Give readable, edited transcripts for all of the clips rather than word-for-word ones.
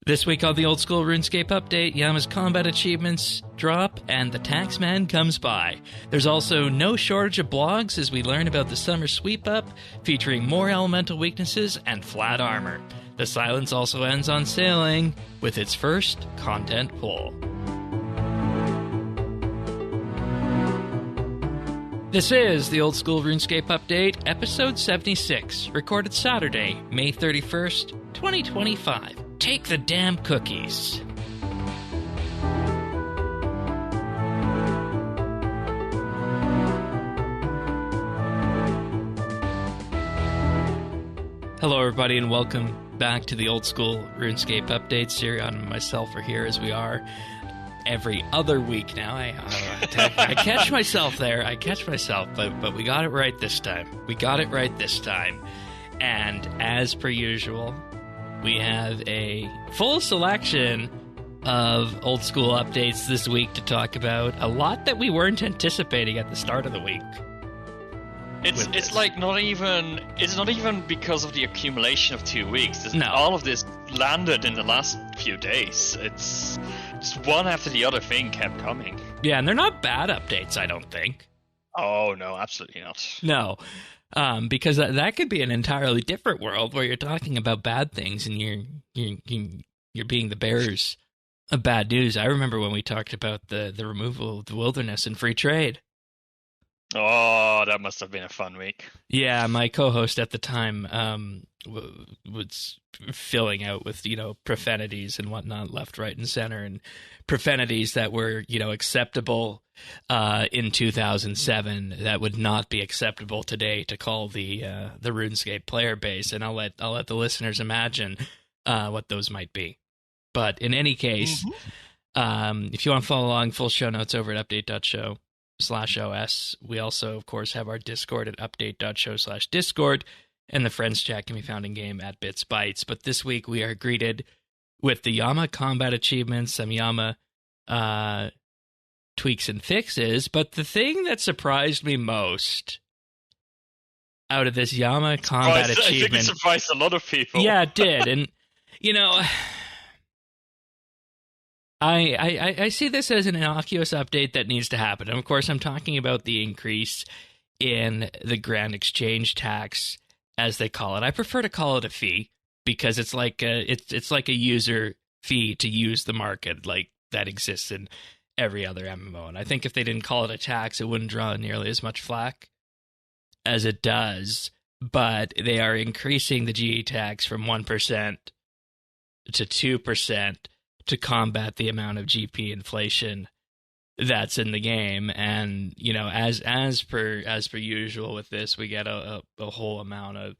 This week on the Old School RuneScape Update, Yama's combat achievements drop and the taxman comes by. There's also no shortage of blogs as we learn about the summer sweep-up, featuring more elemental weaknesses and flat armor. The silence also ends on sailing with its first content pull. This is the Old School RuneScape Update, episode 76, recorded Saturday, May 31st, 2025. Take the damn cookies. Hello, everybody, and welcome back to the Old School RuneScape Update. Sirion and myself are here as we are every other week now. I catch myself there. But we got it right this time. And as per usual, we have a full selection of old school updates this week to talk about. A lot that we weren't anticipating at the start of the week. It's not even because of the accumulation of 2 weeks. No. All of this landed in the last few days. It's just one after the other thing kept coming. Yeah, and they're not bad updates, I don't think. Oh, no, absolutely not. No. Because that could be an entirely different world where you're talking about bad things and you're being the bearers of bad news. I remember when we talked about the removal of the wilderness and free trade. Oh, that must have been a fun week. Yeah, my co-host at the time was filling out with, profanities and whatnot, left, right, and center, and profanities that were, acceptable in 2007 that would not be acceptable today to call the RuneScape player base, and I'll let the listeners imagine what those might be. But in any case, if you want to follow along, full show notes over at update.show/OS. We also, of course, have our Discord at update.show/Discord, and the Friends chat can be found in game at BitsBytes. But this week we are greeted with the Yama combat achievements, some Yama tweaks and fixes. But the thing that surprised me most out of this Yama combat achievement, I think it surprised a lot of people. Yeah, it did, and I see this as an innocuous update that needs to happen. And of course, I'm talking about the increase in the Grand Exchange tax, as they call it. I prefer to call it a fee because it's like a user fee to use the market like that exists in every other MMO. And I think if they didn't call it a tax, it wouldn't draw nearly as much flack as it does. But they are increasing the GE tax from 1% to 2%. To combat the amount of GP inflation that's in the game, and as per usual with this, we get a whole amount of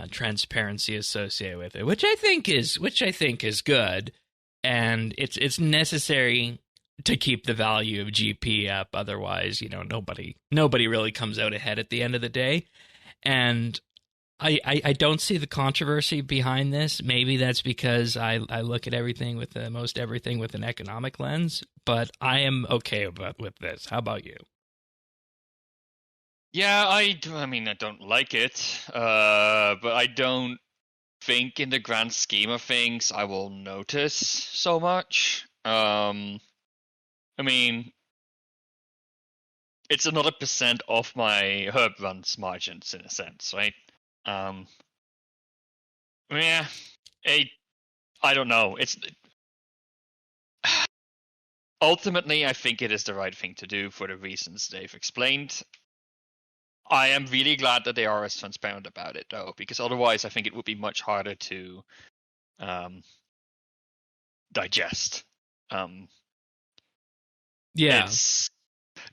transparency associated with it, which I think is good, and it's necessary to keep the value of GP up. Otherwise, nobody really comes out ahead at the end of the day, and I don't see the controversy behind this. Maybe that's because I look at everything with most everything with an economic lens, but I am okay with this. How about you? Yeah, I don't like it, but I don't think in the grand scheme of things I will notice so much. It's another % off my herb runs margins in a sense, right? I don't know. It's ultimately, I think it is the right thing to do for the reasons they've explained. I am really glad that they are as transparent about it, though, because otherwise, I think it would be much harder to digest. Yeah.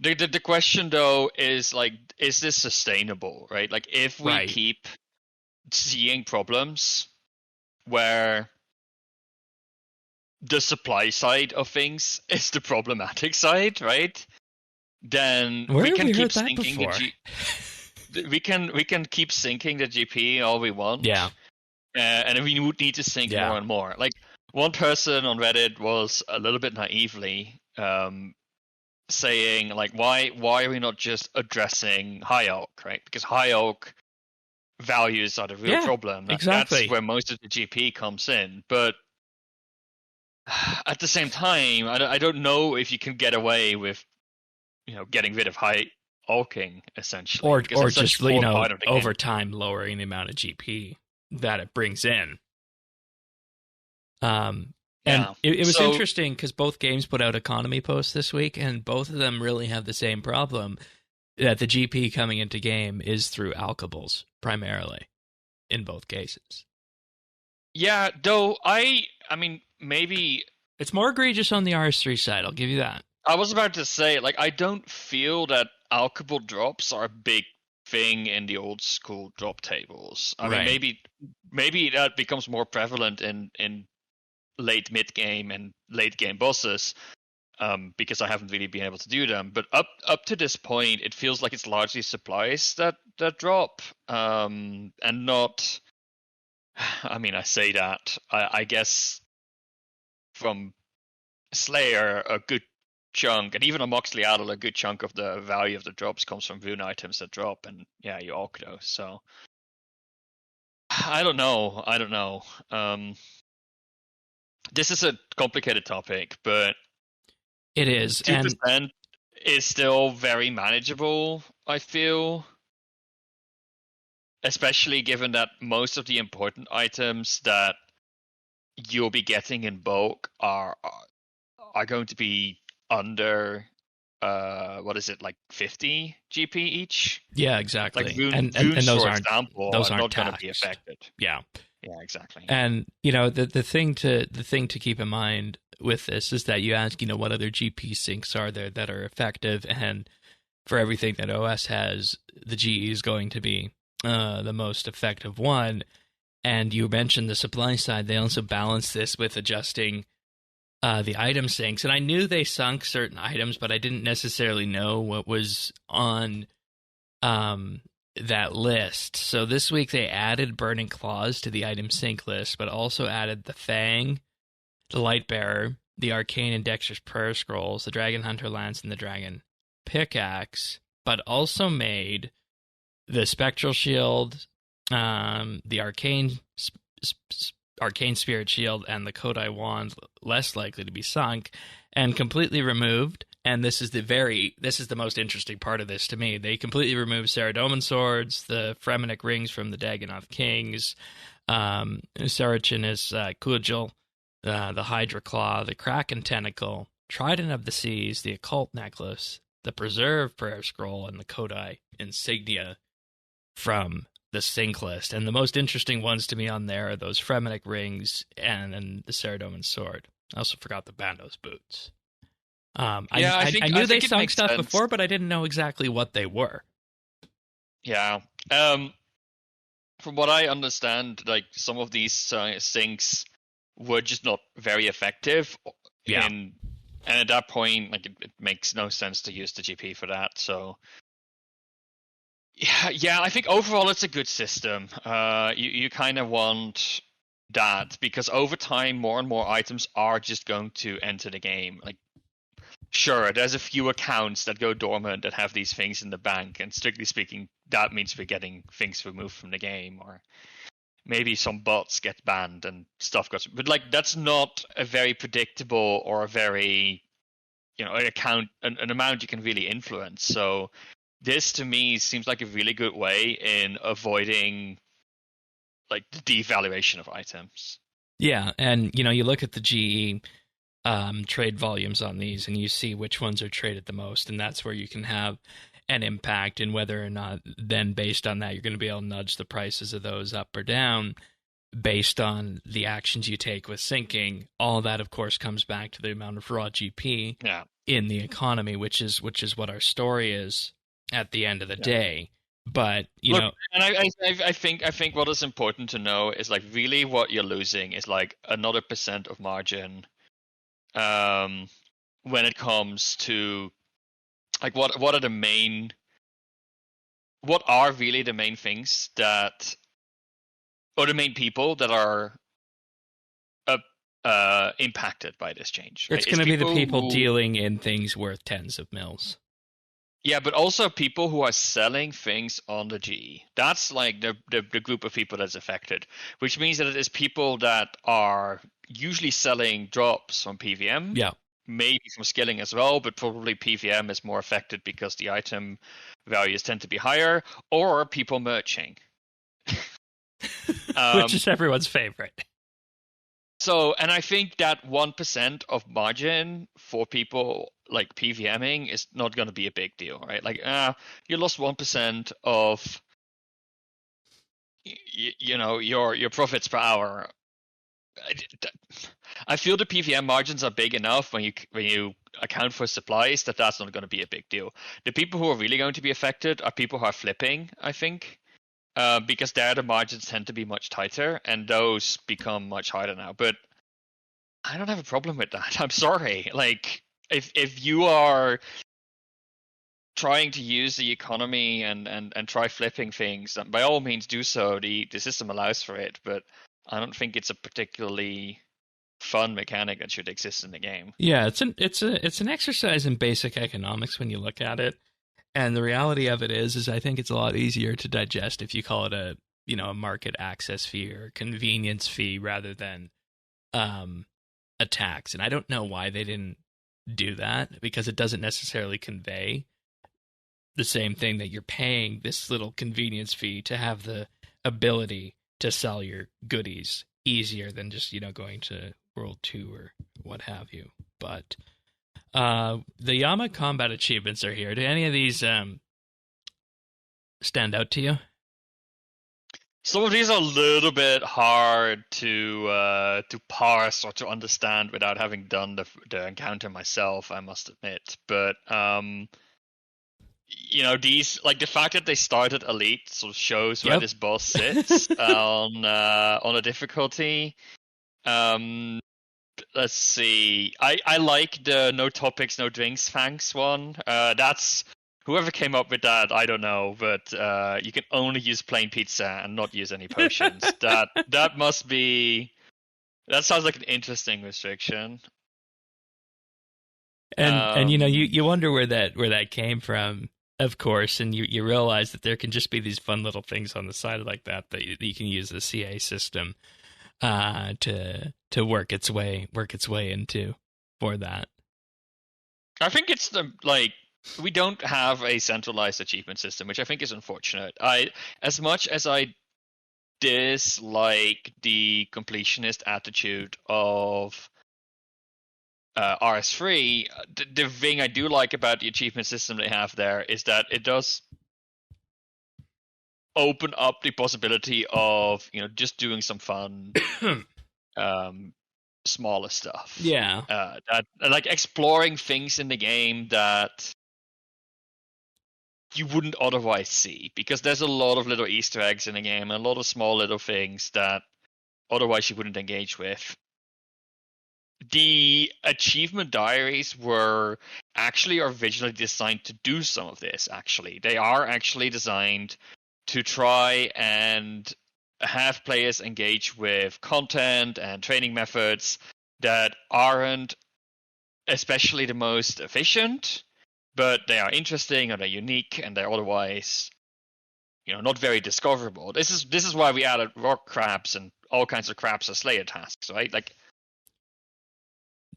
The question though is is this sustainable, right? Like, if we keep seeing problems where the supply side of things is the problematic side, right? Then we can keep sinking we can keep sinking the GP all we want. Yeah. And we would need to sink more and more. Like, one person on Reddit was a little bit naively saying, like, why are we not just addressing high oak, right? Because high oak values are the real problem. Exactly. That's where most of the GP comes in. But at the same time, I don't know if you can get away with getting rid of high alking essentially, because Or that's such just, a core part of the game. over time lowering the amount of GP that it brings in. And Yeah. it was So interesting because both games put out economy posts this week, and both of them really have the same problem, that the GP coming into game is through alkables primarily in both cases. yeah, though I mean maybe It's more egregious on the RS3 side, I'll give you that. I was about to say, like, I don't feel that alchable drops are a big thing in the old school drop tables. I mean, Right. maybe that becomes more prevalent in late mid game and late game bosses, because I haven't really been able to do them. But up to this point, it feels like it's largely supplies that drop, and not. I mean, I say that. I guess from Slayer, a good chunk, and even a Moxley Adel, a good chunk of the value of the drops comes from rune items that drop, and yeah, you alk those. So I don't know. This is a complicated topic, but It is. 2% is still very manageable, I feel. Especially given that most of the important items that you'll be getting in bulk are going to be under what is it, like 50 GP each? Yeah, Like exactly. runes, Those for aren't example, are not going to be taxed. affected. Yeah. Yeah, exactly. And the thing to keep in mind with this is that you ask, what other GP syncs are there that are effective, and for everything that OS has, the GE is going to be the most effective one. And you mentioned the supply side; they also balance this with adjusting the item sinks. And I knew they sunk certain items, but I didn't necessarily know what was on that list. So this week they added Burning Claws to the item sync list, but also added the Fang, the Lightbearer, the Arcane and Dexter's Prayer Scrolls, the Dragon Hunter Lance, and the Dragon Pickaxe, but also made the Spectral Shield, the Arcane Spirit Shield, and the Kodai Wand less likely to be sunk, and completely removed. And this is the most interesting part of this to me. They completely removed Saradomin Swords, the Fremenic Rings from the Dagonoth Kings, Sarachinus Cudgel, the Hydra Claw, the Kraken Tentacle, Trident of the Seas, the Occult Necklace, the Preserve Prayer Scroll, and the Kodai Insignia from the sync list. And the most interesting ones to me on there are those Fremenic Rings and the Saradomin Sword. I also forgot the Bandos Boots. I knew they sunk stuff sense before, but I didn't know exactly what they were. Yeah. From what I understand, like, some of these syncs were just not very effective. Yeah. And at that point, like, it makes no sense to use the GP for that. So yeah, I think overall it's a good system. You kind of want that, because over time, more and more items are just going to enter the game. Like, sure, there's a few accounts that go dormant that have these things in the bank, and strictly speaking, that means we're getting things removed from the game, or maybe some bots get banned and stuff goes. But like, that's not a very predictable or a very an amount you can really influence. So this to me seems like a really good way in avoiding like the devaluation of items. Yeah, and you look at the GE trade volumes on these, and you see which ones are traded the most, and that's where you can have an impact in whether or not then based on that you're going to be able to nudge the prices of those up or down based on the actions you take with syncing. All that, of course, comes back to the amount of raw GP in the economy, which is what our story is at the end of the day. But and I think what is important to know is, like, really what you're losing is like another % of margin when it comes to like what are really the main things that, or the main people that are impacted by this change. It's going to be the people dealing in things worth tens of mils. Yeah, but also people who are selling things on the G. That's like the group of people that's affected, which means that it is people that are usually selling drops from PVM, Yeah. maybe from skilling as well, but probably PVM is more affected because the item values tend to be higher, or people merching. Which Um, is everyone's favorite. So, and I think that 1% of margin for people like PVMing is not going to be a big deal, right? Like, you lost 1% of, your profits per hour. I, I feel the PVM margins are big enough when you account for supplies that's not going to be a big deal. The people who are really going to be affected are people who are flipping, I think, because there the margins tend to be much tighter, and those become much harder now. But I don't have a problem with that. I'm sorry. Like, if you are trying to use the economy and try flipping things, by all means do so. The system allows for it, but I don't think it's a particularly fun mechanic that should exist in the game. Yeah, it's an exercise in basic economics when you look at it. And the reality of it is I think it's a lot easier to digest if you call it a market access fee or convenience fee rather than a tax. And I don't know why they didn't do that, because it doesn't necessarily convey the same thing that you're paying this little convenience fee to have the ability to sell your goodies easier than just, going to World 2 or what have you. But the Yama combat achievements are here. Do any of these stand out to you? Some of these are a little bit hard to parse or to understand without having done the encounter myself, I must admit. But these, like, the fact that they started elite sort of shows where Yep. this boss sits on a difficulty. Let's see. I like the no topics, no drinks, thanks one. That's whoever came up with that. I don't know, but you can only use plain pizza and not use any potions. That must be. That sounds like an interesting restriction. And you Um, you wonder where that came from, of course, and you realize that there can just be these fun little things on the side like that you can use the CA system to work its way into for that. I think it's we don't have a centralized achievement system, which I think is unfortunate. As much as I dislike the completionist attitude of RS3, the thing I do like about the achievement system they have there is that it does open up the possibility of just doing some fun smaller stuff. Yeah. That, like, exploring things in the game that you wouldn't otherwise see, because there's a lot of little Easter eggs in the game and a lot of small little things that otherwise you wouldn't engage with. The achievement diaries were actually originally designed to do some of this. Actually, they are actually designed to try and have players engage with content and training methods that aren't especially the most efficient, but they are interesting and they're unique and they're otherwise, not very discoverable. This is why we added rock crabs and all kinds of crabs as Slayer tasks, right? Like,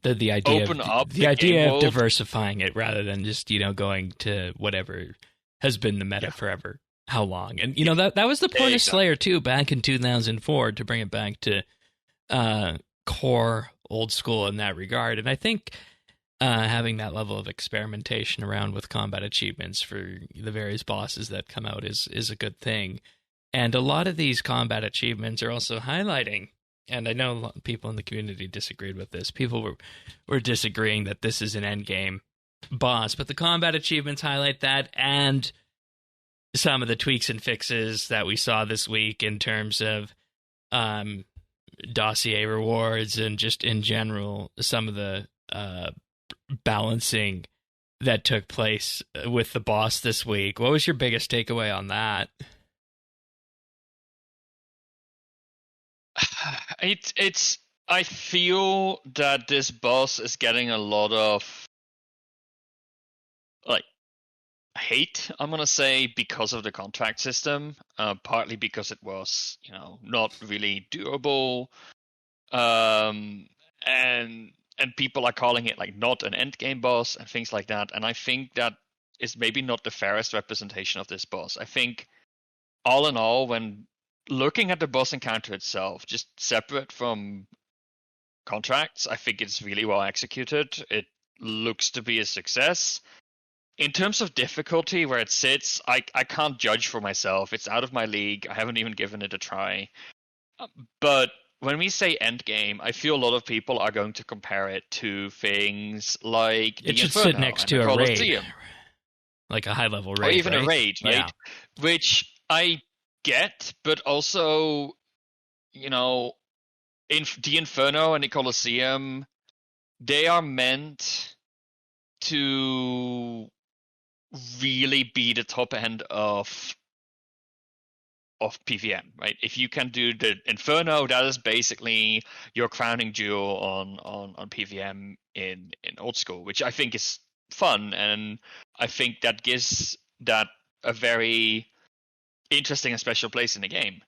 The idea open of up the the game idea of world. diversifying it rather than just going to whatever has been the meta forever. How long? And that was the point of Slayer too, back in 2004, to bring it back to core old school in that regard. And I think having that level of experimentation around with combat achievements for the various bosses that come out is a good thing. And a lot of these combat achievements are also highlighting, and I know a lot of people in the community disagreed with this. People were disagreeing that this is an endgame boss, but the combat achievements highlight that, and some of the tweaks and fixes that we saw this week in terms of dossier rewards and just in general some of the balancing that took place with the boss this week. What was your biggest takeaway on that? It's I feel that this boss is getting a lot of, like, hate, I'm gonna say, because of the contract system. Partly because it was, not really doable. And people are calling it like not an end game boss and things like that. And I think that is maybe not the fairest representation of this boss. I think all in all, when looking at the boss encounter itself, just separate from contracts, I think it's really well executed. It looks to be a success. In terms of difficulty, where it sits, I can't judge for myself. It's out of my league. I haven't even given it a try. But when we say endgame, I feel a lot of people are going to compare it to things like it the should Inferno sit next and to the a Colosseum, raid, like a high-level raid, or even right? a raid, right? Yeah. Which I get, but also, in the Inferno and the Colosseum, they are meant to really be the top end of PVM, right? If you can do the Inferno, that is basically your crowning jewel on PVM in old school, which I think is fun, and I think that gives that a very interesting and special place in the game.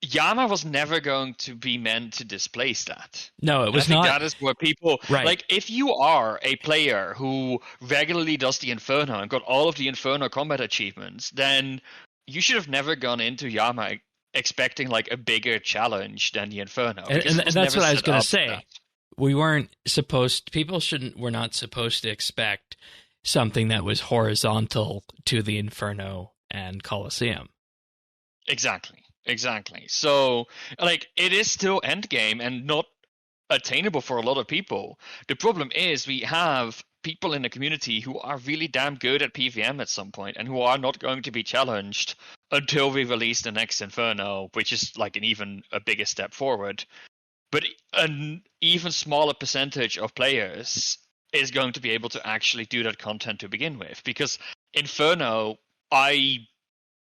Yama was never going to be meant to displace that. No, it was I think not. that is where people Right. like. If you are a player who regularly does the Inferno and got all of the Inferno combat achievements, then you should have never gone into Yama expecting like a bigger challenge than the Inferno. And that's what I was going to say. We weren't supposed. People were not supposed to expect something that was horizontal to the Inferno and Colosseum. Exactly. So, like, it is still endgame and not attainable for a lot of people. The problem is we have people in the community who are really damn good at PVM at some point and who are not going to be challenged until we release the next Inferno, which is like an even a bigger step forward. But an even smaller percentage of players is going to be able to actually do that content to begin with, because Inferno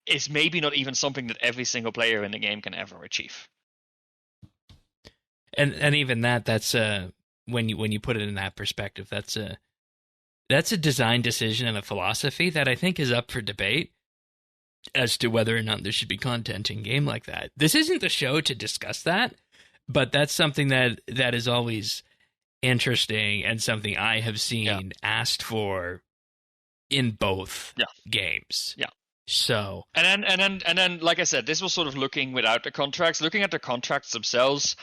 is maybe not even something that every single player in the game can ever achieve. And even that's when you put it in that perspective, that's a design decision and a philosophy that I think is up for debate as to whether or not there should be content in game like that. This isn't the show to discuss that, but that's something that is always interesting and something I have seen asked for in both games. Yeah. So and then, like I said, this was sort of looking without the contracts. Looking at the contracts themselves,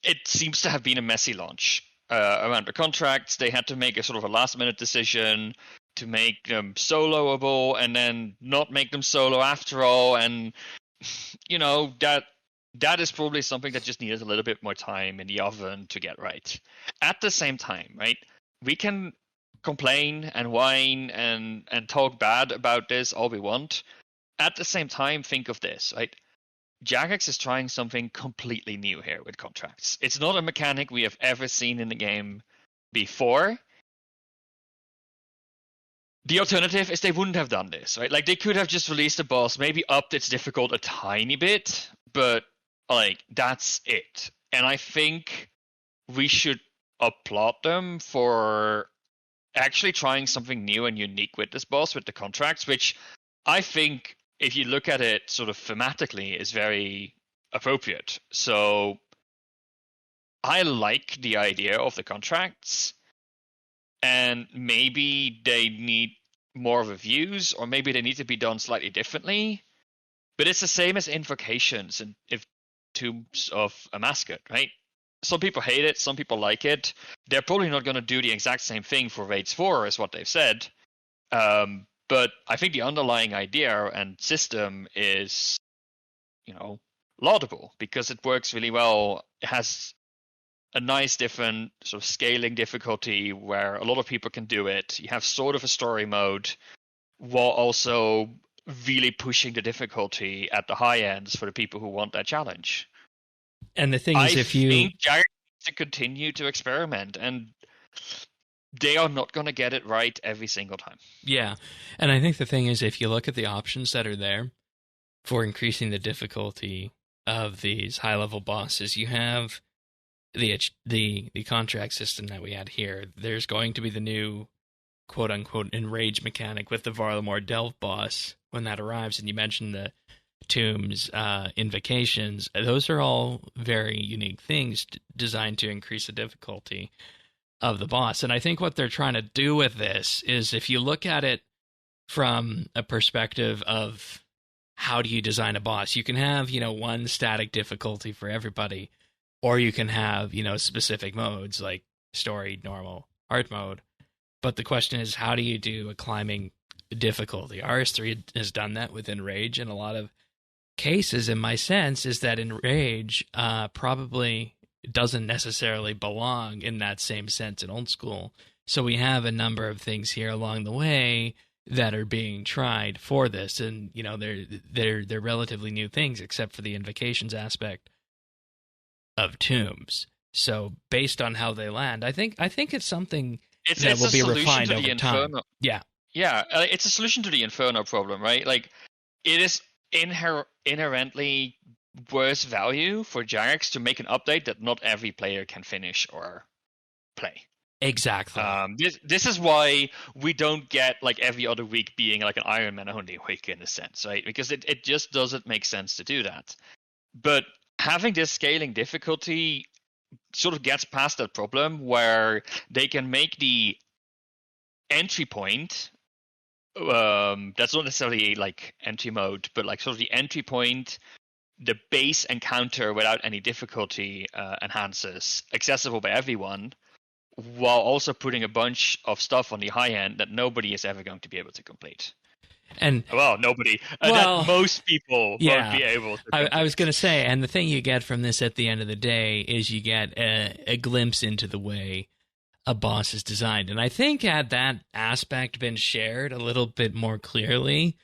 it seems to have been a messy launch around the contracts. They had to make a sort of a last-minute decision to make them soloable, and then not make them solo after all. And that is probably something that just needed a little bit more time in the oven to get right. At the same time, right, we can complain and whine and talk bad about this all we want. At the same time, think of this, right? Jagex is trying something completely new here with contracts. It's not a mechanic we have ever seen in the game before. The alternative is they wouldn't have done this, right? Like, they could have just released a boss, maybe upped its difficult a tiny bit, but like, that's it. And I think we should applaud them for actually trying something new and unique with this boss, with the contracts, which I think, if you look at it sort of thematically, is very appropriate. So I like the idea of the contracts, and maybe they need more of reviews, or maybe they need to be done slightly differently. But it's the same as invocations and if Tombs of a Mascot, right? Some people hate it, some people like it. They're probably not going to do the exact same thing for Raids 4 as what they've said. But I think the underlying idea and system is, laudable, because it works really well. It has a nice different sort of scaling difficulty where a lot of people can do it. You have sort of a story mode while also really pushing the difficulty at the high ends for the people who want that challenge. And the thing is, I think Jagex needs to continue to experiment, and they are not going to get it right every single time. Yeah, and I think the thing is, if you look at the options that are there for increasing the difficulty of these high-level bosses, you have the contract system that we had here. There's going to be the new quote unquote enrage mechanic with the Varlamore Delve boss when that arrives, and you mentioned the tombs, invocations. Those are all very unique things designed to increase the difficulty of the boss. And I think what they're trying to do with this is, if you look at it from a perspective of how do you design a boss, you can have, one static difficulty for everybody, or you can have, specific modes like story, normal, hard mode. But the question is, how do you do a climbing difficulty? RS3 has done that with Enrage in a lot of cases, and my sense is that Enrage probably doesn't necessarily belong in that same sense in old school. So we have a number of things here along the way that are being tried for this, and they're relatively new things, except for the invocations aspect of tombs. So based on how they land, I think it's something that will be refined over time. Yeah, it's a solution to the Inferno problem, right? Like, it is inherently worse value for Jagex to make an update that not every player can finish or play. Exactly. This is why we don't get like every other week being like an Iron Man only week in a sense, right? Because it just doesn't make sense to do that. But having this scaling difficulty sort of gets past that problem, where they can make the entry point, that's not necessarily like entry mode, but like sort of the entry point, the base encounter without any difficulty enhancers, accessible by everyone, while also putting a bunch of stuff on the high end that nobody is ever going to be able to complete. And nobody. That most people won't be able to. I was going to say, and the thing you get from this at the end of the day is you get a glimpse into the way a boss is designed. And I think had that aspect been shared a little bit more clearly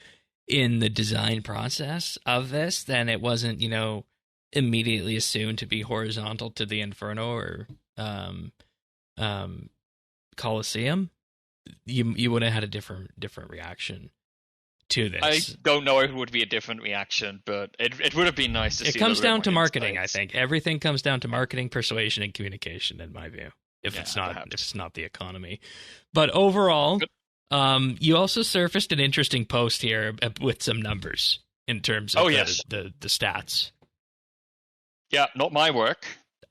in the design process of this, then it wasn't, immediately assumed to be horizontal to the Inferno or Colosseum, you would have had a different reaction to this. I don't know if it would be a different reaction, but it would have been nice to see. It comes down to marketing, I think. Everything comes down to marketing, persuasion, and communication, in my view. If it's not the economy. But overall, you also surfaced an interesting post here with some numbers in terms of the stats. Yeah, not my work.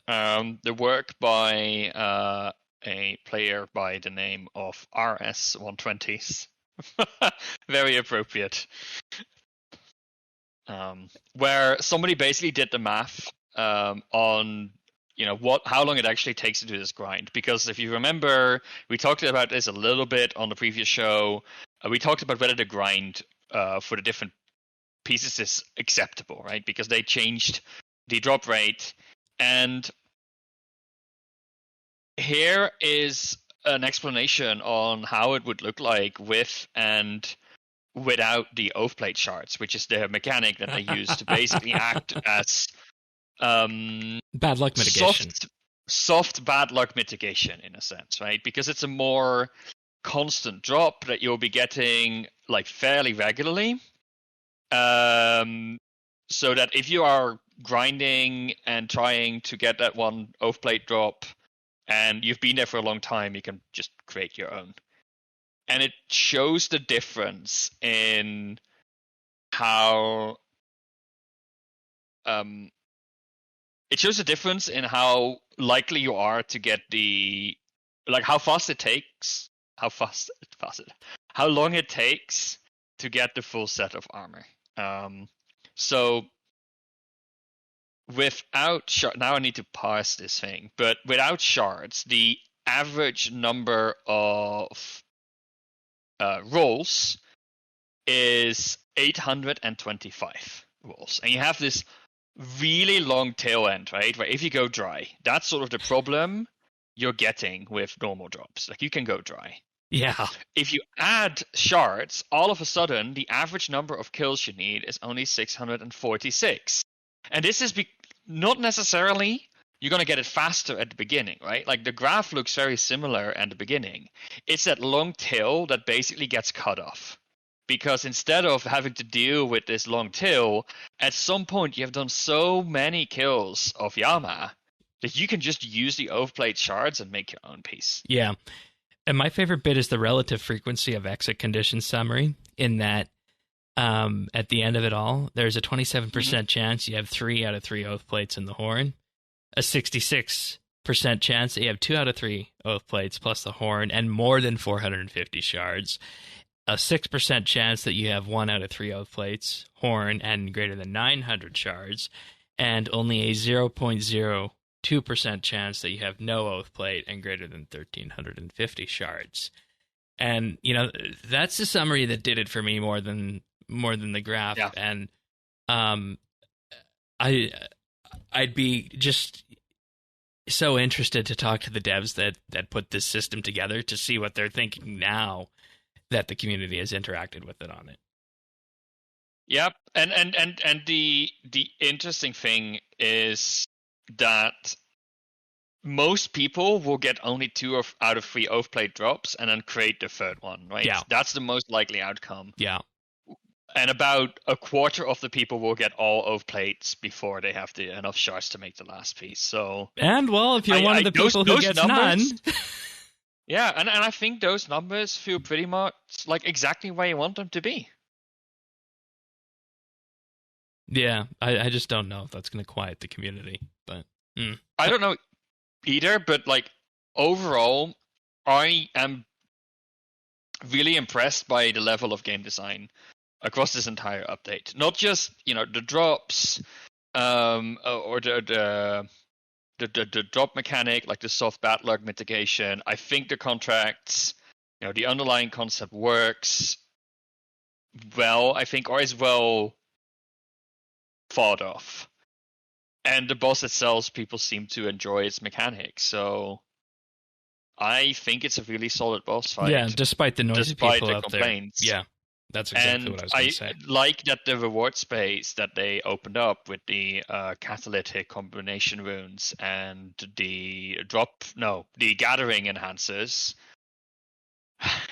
The work by a player by the name of RS120s. Very appropriate. Where somebody basically did the math on how long it actually takes to do this grind. Because if you remember, we talked about this a little bit on the previous show. We talked about whether the grind for the different pieces is acceptable, right? Because they changed the drop rate. And here is an explanation on how it would look like with and without the oath plate shards, which is the mechanic that they use to basically act as bad luck mitigation. Soft bad luck mitigation, in a sense, right? Because it's a more constant drop that you'll be getting like fairly regularly. So that if you are grinding and trying to get that one oath plate drop and you've been there for a long time, you can just create your own. And it shows the difference in how likely you are to get how long it takes to get the full set of armor. So without now I need to parse this thing, but without shards, the average number of rolls is 825 rolls, and you have this really long tail end, right? Where if you go dry, that's sort of the problem you're getting with normal drops. Like, you can go dry. Yeah. If you add shards, all of a sudden the average number of kills you need is only 646. And this is not necessarily you're going to get it faster at the beginning, right? Like, the graph looks very similar at the beginning. It's that long tail that basically gets cut off. Because instead of having to deal with this long tail, at some point you have done so many kills of Yama that you can just use the oath plate shards and make your own piece. Yeah. And my favorite bit is the relative frequency of exit condition summary, in that at the end of it all, there's a 27% chance you have 3 out of 3 oath plates in the horn, a 66% chance that you have 2 out of 3 oath plates plus the horn, and more than 450 shards, a 6% chance that you have 1 out of 3 oath plates, horn, and greater than 900 shards, and only a 0.02% chance that you have no oath plate and greater than 1,350 shards. And, you know, that's the summary that did it for me more than the graph. Yeah. And I'd be just so interested to talk to the devs that put this system together to see what they're thinking now that the community has interacted with it on it. Yep, and the interesting thing is that most people will get only 2 out of 3 oath plate drops and then create the third one, right? Yeah. That's the most likely outcome. Yeah. And about a quarter of the people will get all oath plates before they have enough shards to make the last piece. So, and well, if you're one of the people who gets none. Yeah, and I think those numbers feel pretty much like exactly where you want them to be. Yeah, I just don't know if that's going to quiet the community, but I don't know either. But like overall, I am really impressed by the level of game design across this entire update. Not just, you know, the drops, or the drop mechanic, like the soft bad luck mitigation. I think the contracts, you know, the underlying concept works well, I think, or is well thought of. And the boss itself, people seem to enjoy its mechanics. So I think it's a really solid boss fight. Yeah, despite the noisy people the out complaints. there. Yeah, that's exactly what I was going to say. Like that the reward space that they opened up with the catalytic combination runes and the gathering enhancers,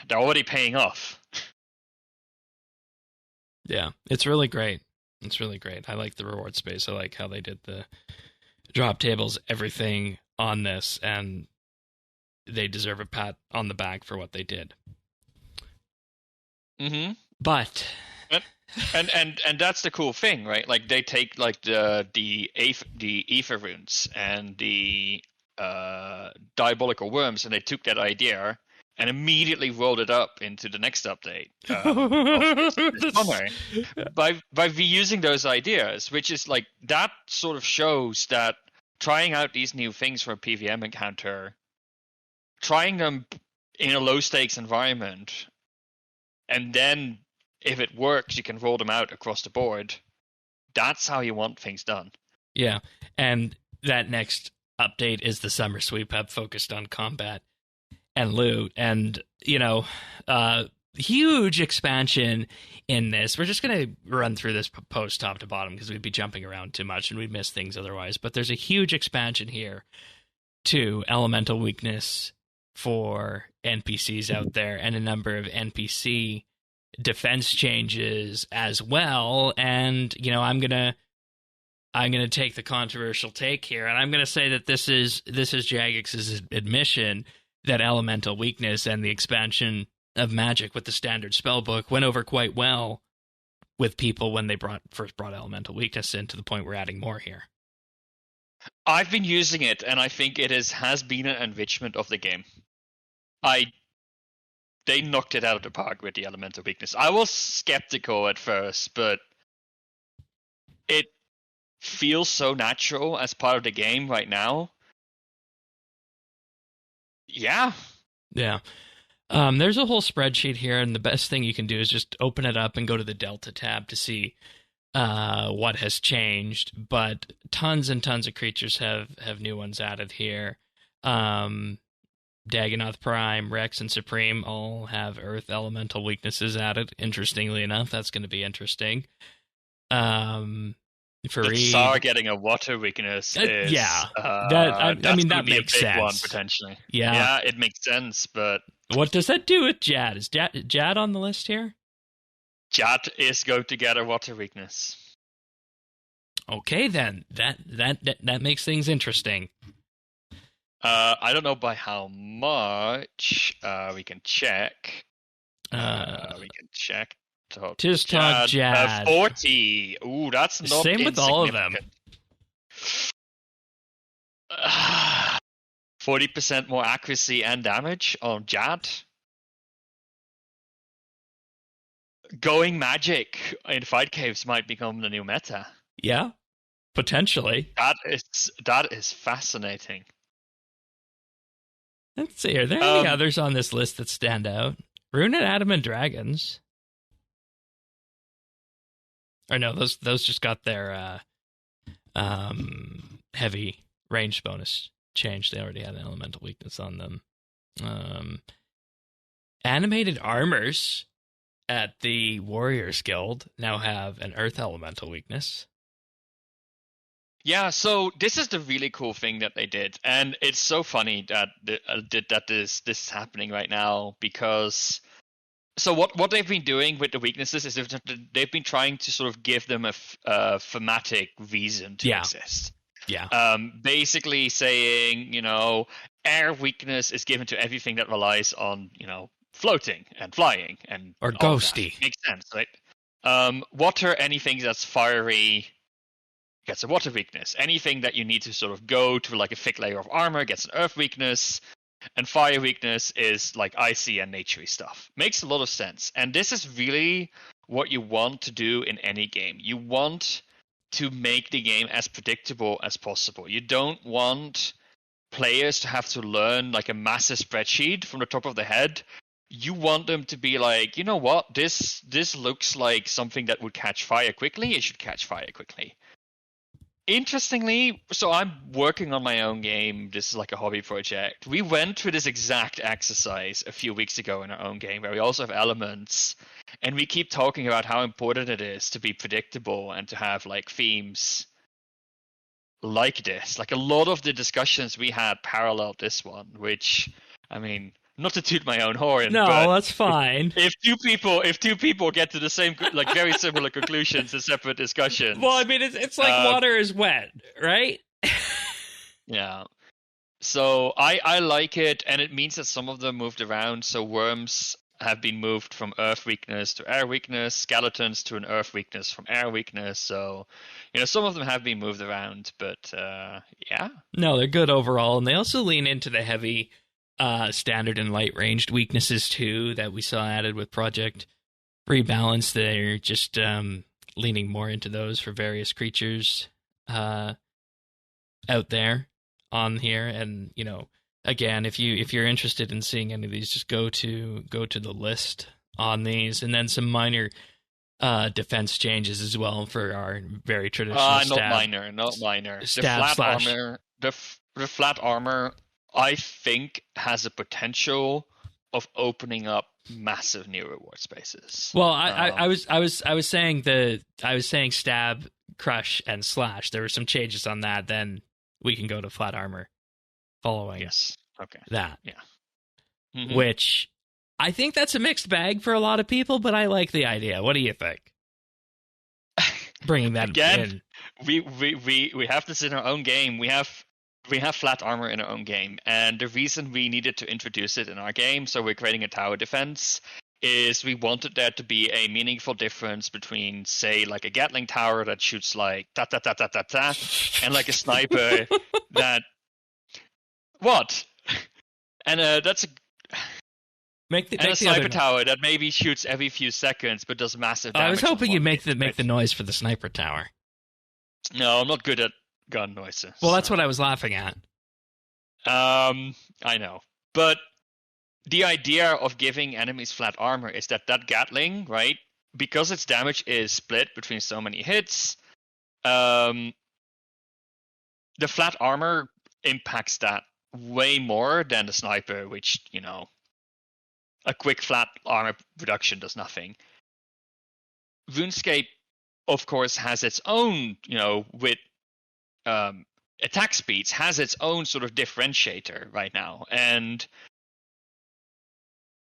they're already paying off. Yeah, it's really great. It's really great. I like the reward space. I like how they did the drop tables, everything on this, and they deserve a pat on the back for what they did. Mm-hmm. But and that's the cool thing, right? Like they take like the ether runes and the diabolical worms, and they took that idea and immediately rolled it up into the next update this summer by reusing those ideas, which is like that sort of shows that trying out these new things for a PVM encounter, trying them in a low stakes environment, and then if it works, you can roll them out across the board. That's how you want things done. Yeah, and that next update is the Summer Sweep Up, focused on combat and loot, and, you know, huge expansion in this. We're just going to run through this post top to bottom because we'd be jumping around too much and we'd miss things otherwise. But there's a huge expansion here to elemental weakness for NPCs out there, and a number of NPC defense changes as well. And, you know, I'm gonna take the controversial take here, and I'm gonna say that this is Jagex's admission that elemental weakness and the expansion of magic with the standard spellbook went over quite well with people when they first brought elemental weakness in, to the point we're adding more here. I've been using it, and I think it has been an enrichment of the game. They knocked it out of the park with the elemental weakness. I was skeptical at first, but it feels so natural as part of the game right now. Yeah. Yeah. There's a whole spreadsheet here, and the best thing you can do is just open it up and go to the Delta tab to see what has changed. But tons and tons of creatures have new ones added here. Dagonoth Prime, Rex, and Supreme all have Earth elemental weaknesses added. Interestingly enough, that's going to be interesting. Tsar getting a water weakness is... that makes a big sense. One, potentially. Yeah, it makes sense, but... What does that do with Jad? Is Jad on the list here? Jad is going to get a water weakness. Okay, then. That makes things interesting. I don't know by how much. We can check. We can check. Just talk Jad. 40. Ooh, that's not Same with all of them. 40% more accuracy and damage on Jad. Going magic in fight caves might become the new meta. Yeah, potentially. That is fascinating. Let's see. Are there any others on this list that stand out? Rune and Adamant Dragons. Or no, those just got their heavy range bonus changed. They already had an elemental weakness on them. Animated armors at the Warriors Guild now have an earth elemental weakness. Yeah, so this is the really cool thing that they did, and it's so funny that this is happening right now, because so what they've been doing with the weaknesses is they've been trying to sort of give them a thematic reason to exist. Yeah. Basically saying, air weakness is given to everything that relies on, floating and flying and or ghosty. Makes sense, right? Water, anything that's fiery gets a water weakness. Anything that you need to sort of go to like a thick layer of armor gets an earth weakness. And fire weakness is like icy and naturey stuff. Makes a lot of sense. And this is really what you want to do in any game. You want to make the game as predictable as possible. You don't want players to have to learn like a massive spreadsheet from the top of their head. You want them to be like, you know what, this looks like something that would catch fire quickly. It should catch fire quickly. Interestingly, so I'm working on my own game. This is like a hobby project. We went through this exact exercise a few weeks ago in our own game, where we also have elements, and we keep talking about how important it is to be predictable and to have like themes like this. Like a lot of the discussions we had paralleled this one, which, I mean, not to toot my own horn. No, but that's fine. If two people get to the same, like very similar conclusions in separate discussions. Well, I mean, it's like water is wet, right? Yeah. So I like it, and it means that some of them moved around. So worms have been moved from earth weakness to air weakness, skeletons to an earth weakness from air weakness. So, some of them have been moved around, but yeah. No, they're good overall, and they also lean into the heavy standard and light ranged weaknesses too that we saw added with Project Rebalance. They're just leaning more into those for various creatures out there on here. And again, if you're interested in seeing any of these, just go to the list on these, and then some minor defense changes as well for our very traditional not minor. Stab slash armor. The flat armor, I think, has a potential of opening up massive new reward spaces. Well, I was saying stab, crush, and slash. There were some changes on that. Then we can go to flat armor following. Yes. Okay. That. Yeah. Mm-hmm. Which I think that's a mixed bag for a lot of people, but I like the idea. What do you think? Bringing that again, in. We have this in our own game. We have flat armor in our own game, and the reason we needed to introduce it in our game, so we're creating a tower defense, is we wanted there to be a meaningful difference between, say, like a Gatling tower that shoots like ta ta ta ta ta ta, and like a sniper that what? And that's a sniper tower that maybe shoots every few seconds but does massive damage. I was hoping you'd make the noise for the sniper tower. No, I'm not good at gun noises. Well, that's what I was laughing at. I know. But the idea of giving enemies flat armor is that Gatling, right, because its damage is split between so many hits, the flat armor impacts that way more than the sniper, which, a quick flat armor reduction does nothing. RuneScape, of course, has its own, with attack speeds, has its own sort of differentiator right now. And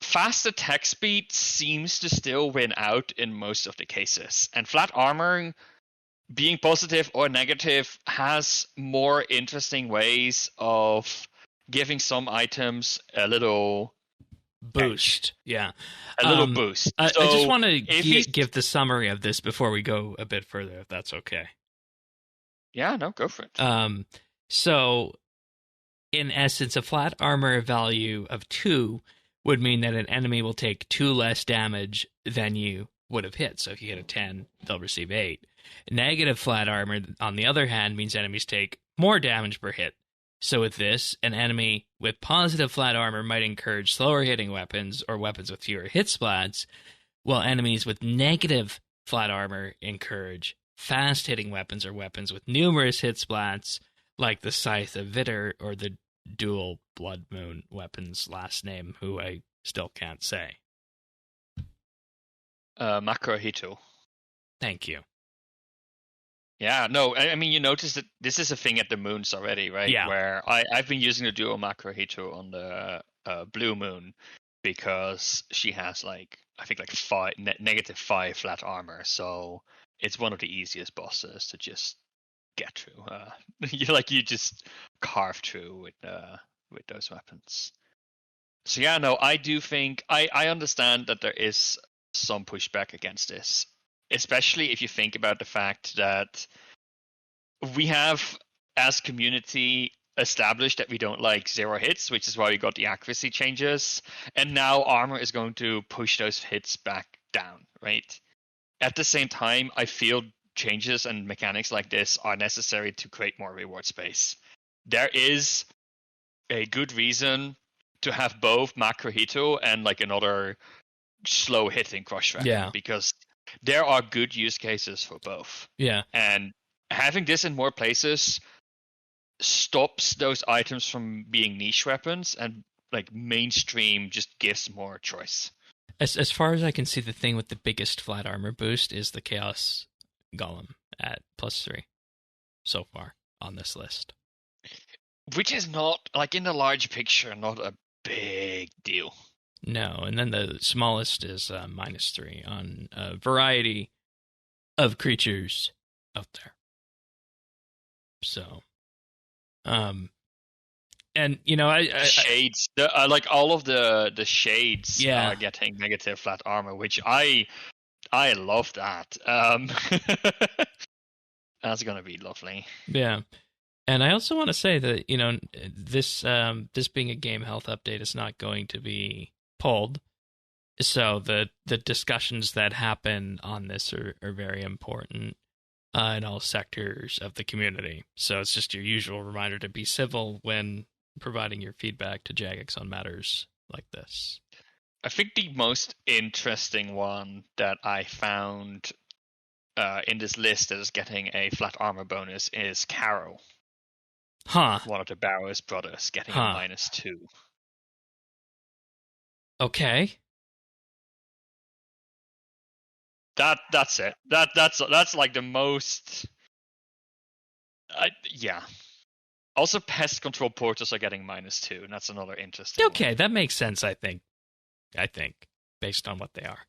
fast attack speed seems to still win out in most of the cases. And flat armor, being positive or negative, has more interesting ways of giving some items a little Boost. Yeah. a little boost. I So just want to if he's give the summary of this before we go a bit further, if that's okay. yeah, no, go for it. So in essence, a flat armor value of 2 would mean that an enemy will take 2 less damage than you would have hit. So if you hit a 10, they'll receive 8. Negative flat armor, on the other hand, means enemies take more damage per hit. So with this, an enemy with positive flat armor might encourage slower hitting weapons or weapons with fewer hit splats, while enemies with negative flat armor encourage fast hitting weapons or weapons with numerous hit splats, like the Scythe of Vitter or the dual Blood Moon weapon's last name, who I still can't say. Macrohito. Thank you. Yeah, no, I mean, you notice that this is a thing at the moons already, right? Yeah. Where I've been using the dual Macrohito on the blue moon because she has like, I think like -5 flat armor, so it's one of the easiest bosses to just get through. You just carve through with those weapons. So yeah, no, I do think I understand that there is some pushback against this, especially if you think about the fact that we have, as community, established that we don't like 0 hits, which is why we got the accuracy changes, and now armor is going to push those hits back down, right? At the same time, I feel changes and mechanics like this are necessary to create more reward space. There is a good reason to have both Macrohito and like another slow hitting crush weapon, because there are good use cases for both. Yeah. And having this in more places stops those items from being niche weapons, and like mainstream just gives more choice. As far as I can see, the thing with the biggest flat armor boost is the Chaos Golem at +3 so far on this list. Which is not, like in the large picture, not a big deal. No, and then the smallest is -3 on a variety of creatures out there. So, and you know, I shades, like all of the shades are getting negative flat armor, which I love that. That's gonna be lovely. Yeah. And I also want to say that, you know, this being a game health update is not going to be pulled. So the discussions that happen on this are very important in all sectors of the community. So it's just your usual reminder to be civil when providing your feedback to Jagex on matters like this. I think the most interesting one that I found in this list that is getting a flat armor bonus is Carol. Huh. One of the Barrows brothers getting a -2. Okay. That's it. That's like the most. Yeah. Also, pest control portals are getting -2, and that's another interesting. Okay, one. That makes sense. I think, based on what they are.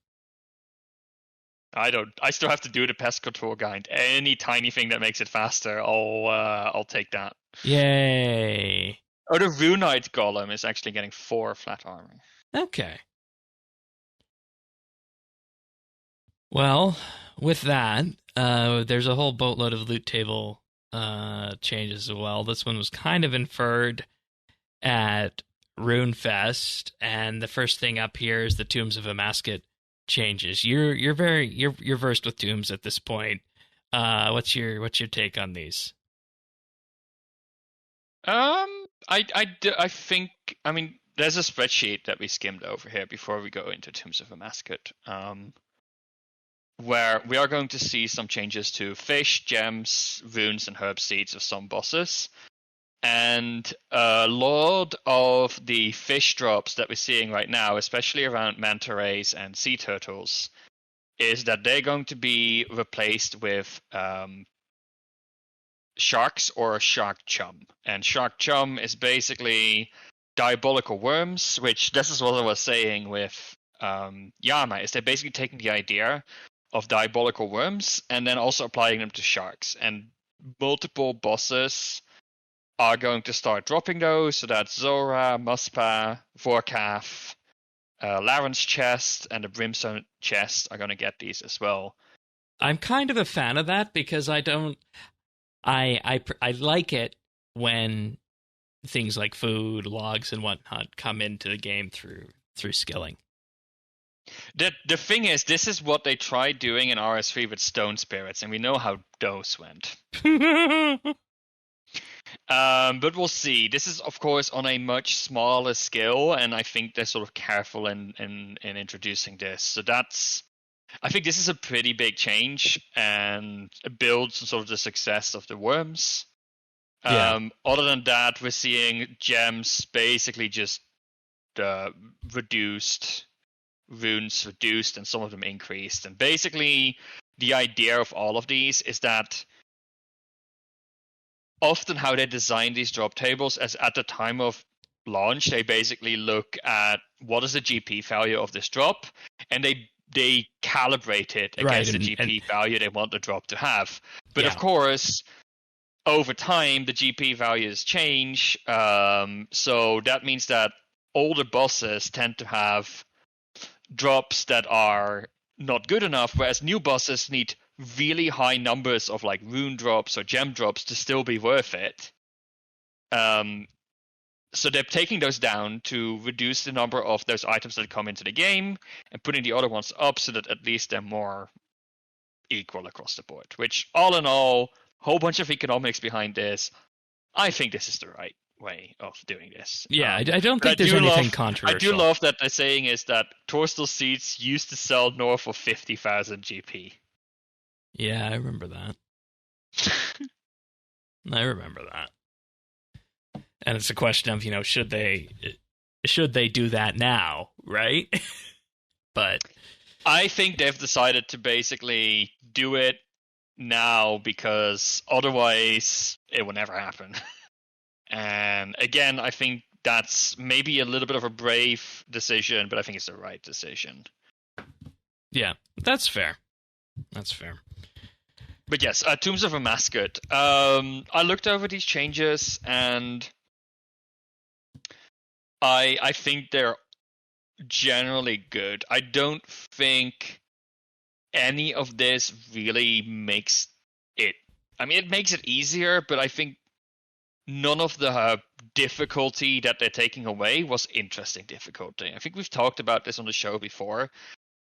I still have to do the pest control guide. Any tiny thing that makes it faster, I'll take that. Yay! Oh, the Runite Golem is actually getting 4 flat armor. Okay. Well, with that, there's a whole boatload of loot table changes as well. This one was kind of inferred at RuneFest, and the first thing up here is the Tombs of Amascut changes. You're versed with tombs at this point. What's your take on these? I think, I mean, there's a spreadsheet that we skimmed over here before we go into Tombs of Amascut, where we are going to see some changes to fish, gems, runes, and herb seeds of some bosses. And a lot of the fish drops that we're seeing right now, especially around manta rays and sea turtles, is that they're going to be replaced with sharks or shark chum. And shark chum is basically diabolical worms, which this is what I was saying with Yama, is they're basically taking the idea of diabolical worms and then also applying them to sharks. And multiple bosses are going to start dropping those. So that's Zora, Muspa, Vorkath, Laren's chest, and the Brimstone chest are going to get these as well. I'm kind of a fan of that because I like it when things like food, logs, and whatnot come into the game through skilling. The thing is, this is what they tried doing in RS3 with Stone Spirits, and we know how those went. But we'll see. This is, of course, on a much smaller scale, and I think they're sort of careful in introducing this. So I think this is a pretty big change, and it builds sort of the success of the worms. Yeah. Other than that, we're seeing gems basically just reduced, runes reduced, and some of them increased. And basically, the idea of all of these is that often how they design these drop tables as at the time of launch, they basically look at what is the GP value of this drop, and they calibrate it against the GP value they want the drop to have. But of course, over time, the GP values change. So that means that older bosses tend to have drops that are not good enough, whereas new bosses need really high numbers of like rune drops or gem drops to still be worth it. So they're taking those down to reduce the number of those items that come into the game and putting the other ones up so that at least they're more equal across the board, which all in all, whole bunch of economics behind this. I think this is the right way of doing this. Yeah, I don't think there's anything controversial. I do love that the saying is that Torstal seeds used to sell north of 50,000 GP. Yeah, I remember that. I remember that. And it's a question of, should they do that now, right? But I think they've decided to basically do it now because otherwise it will never happen. And again, I think that's maybe a little bit of a brave decision, but I think it's the right decision. Yeah, that's fair. That's fair. But yes, Tombs of a Mascot. I looked over these changes and I think they're generally good. I don't think any of this really makes it. I mean, it makes it easier, but I think none of the difficulty that they're taking away was interesting difficulty. I think we've talked about this on the show before,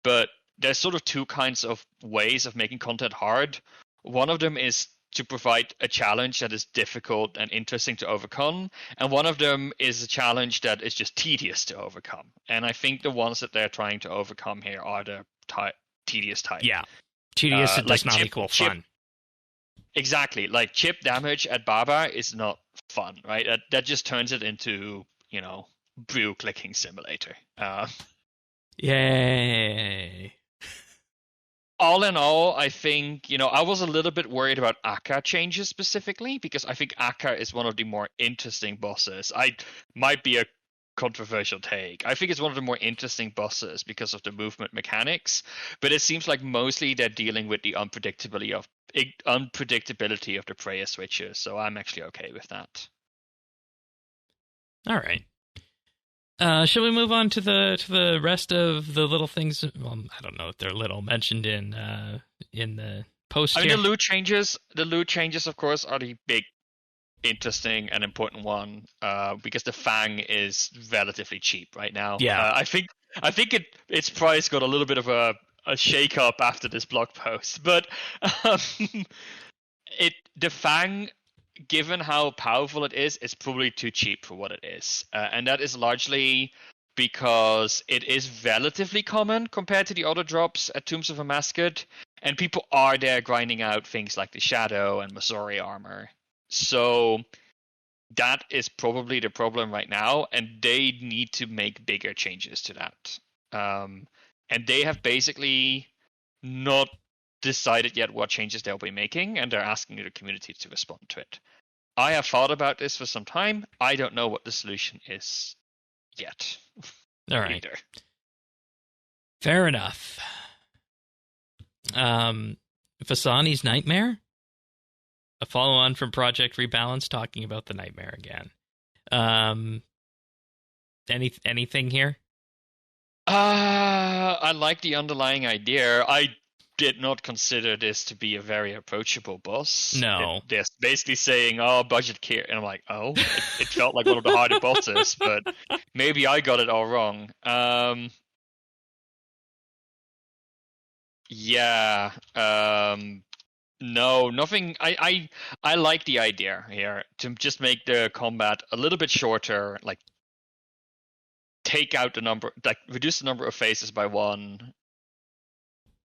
but there's sort of two kinds of ways of making content hard. One of them is to provide a challenge that is difficult and interesting to overcome, and one of them is a challenge that is just tedious to overcome. And I think the ones that they're trying to overcome here are the tedious type. Yeah, tedious does not equal fun. Exactly, like chip damage at Baba is not fun, right? That just turns it into, brew clicking simulator. Yay. All in all, I think, I was a little bit worried about Akka changes specifically because I think Akka is one of the more interesting bosses. I might be a controversial take. I think it's one of the more interesting bosses because of the movement mechanics, but it seems like mostly they're dealing with the unpredictability of the prayer switches, so I'm actually okay with that. All right. Shall we move on to the rest of the little things? Well, I don't know if they're little, mentioned in the post. I mean, the loot changes. The loot changes, of course, are the big, interesting, and important one. Because the Fang is relatively cheap right now. Yeah, I think its price got a little bit of a shake up after this blog post, but the Fang, given how powerful it is, it's probably too cheap for what it is. And that is largely because it is relatively common compared to the other drops at Tombs of a Mascot, and people are there grinding out things like the Shadow and Masori armor. So that is probably the problem right now, and they need to make bigger changes to that. And they have basically not decided yet what changes they'll be making, and they're asking the community to respond to it. I have thought about this for some time. I don't know what the solution is yet. All right. Either. Fair enough. Fasani's Nightmare? a follow-on from Project Rebalance talking about the Nightmare again. Anything here? I like the underlying idea. I did not consider this to be a very approachable boss. No. They're basically saying, "Oh, budget care," and I'm like, "Oh, it felt like one of the harder bosses," but maybe I got it all wrong. Yeah. No, nothing. I like the idea here to just make the combat a little bit shorter, like take out the number, like reduce the number of phases by one.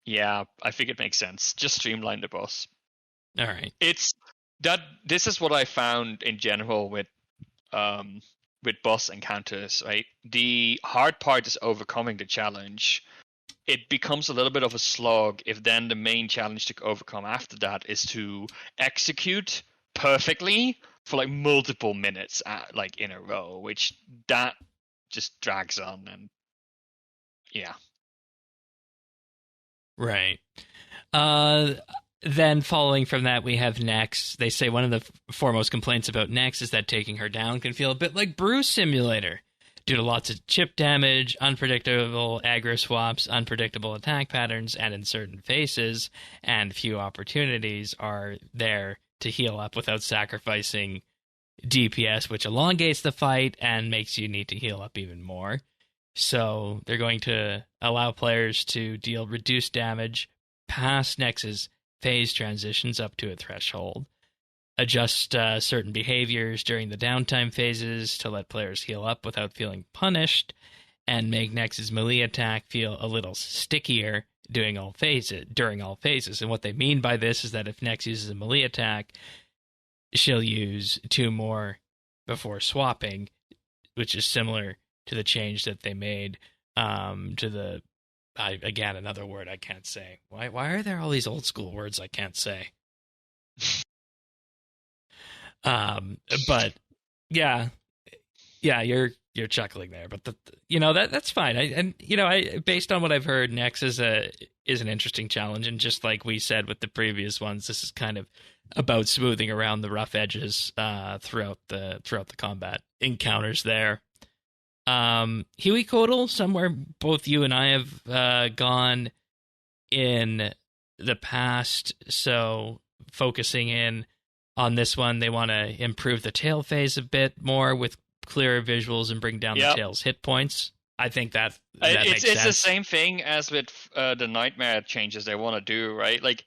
Yeah, I think it makes sense. Just streamline the boss. All right. It's that this is what I found in general with boss encounters, right? The hard part is overcoming the challenge. It becomes a little bit of a slog if then the main challenge to overcome after that is to execute perfectly for like multiple minutes like in a row, which that just drags on. And yeah. Right. Then following from that, we have Nex. They say one of the foremost complaints about Nex is that taking her down can feel a bit like Brew Simulator. Due to lots of chip damage, unpredictable aggro swaps, unpredictable attack patterns, and in certain phases, and few opportunities are there to heal up without sacrificing DPS, which elongates the fight and makes you need to heal up even more. So they're going to allow players to deal reduced damage past Nex's phase transitions up to a threshold, adjust certain behaviors during the downtime phases to let players heal up without feeling punished, and make Nex's melee attack feel a little stickier during all phases. And what they mean by this is that if Nex uses a melee attack, she'll use 2 more before swapping, which is similar to the change that they made to the again, another word I can't say. Why are there all these old school words I can't say? But yeah, you're chuckling there, but that's fine. Based on what I've heard, Nex is an interesting challenge, and just like we said with the previous ones, this is kind of about smoothing around the rough edges throughout the combat encounters there. Huey somewhere both you and I have gone in the past, so focusing in on this one, they want to improve the tail phase a bit more with clearer visuals and bring down the tail's hit points. I think that makes sense. It's the same thing as with the Nightmare changes they want to do, right? Like,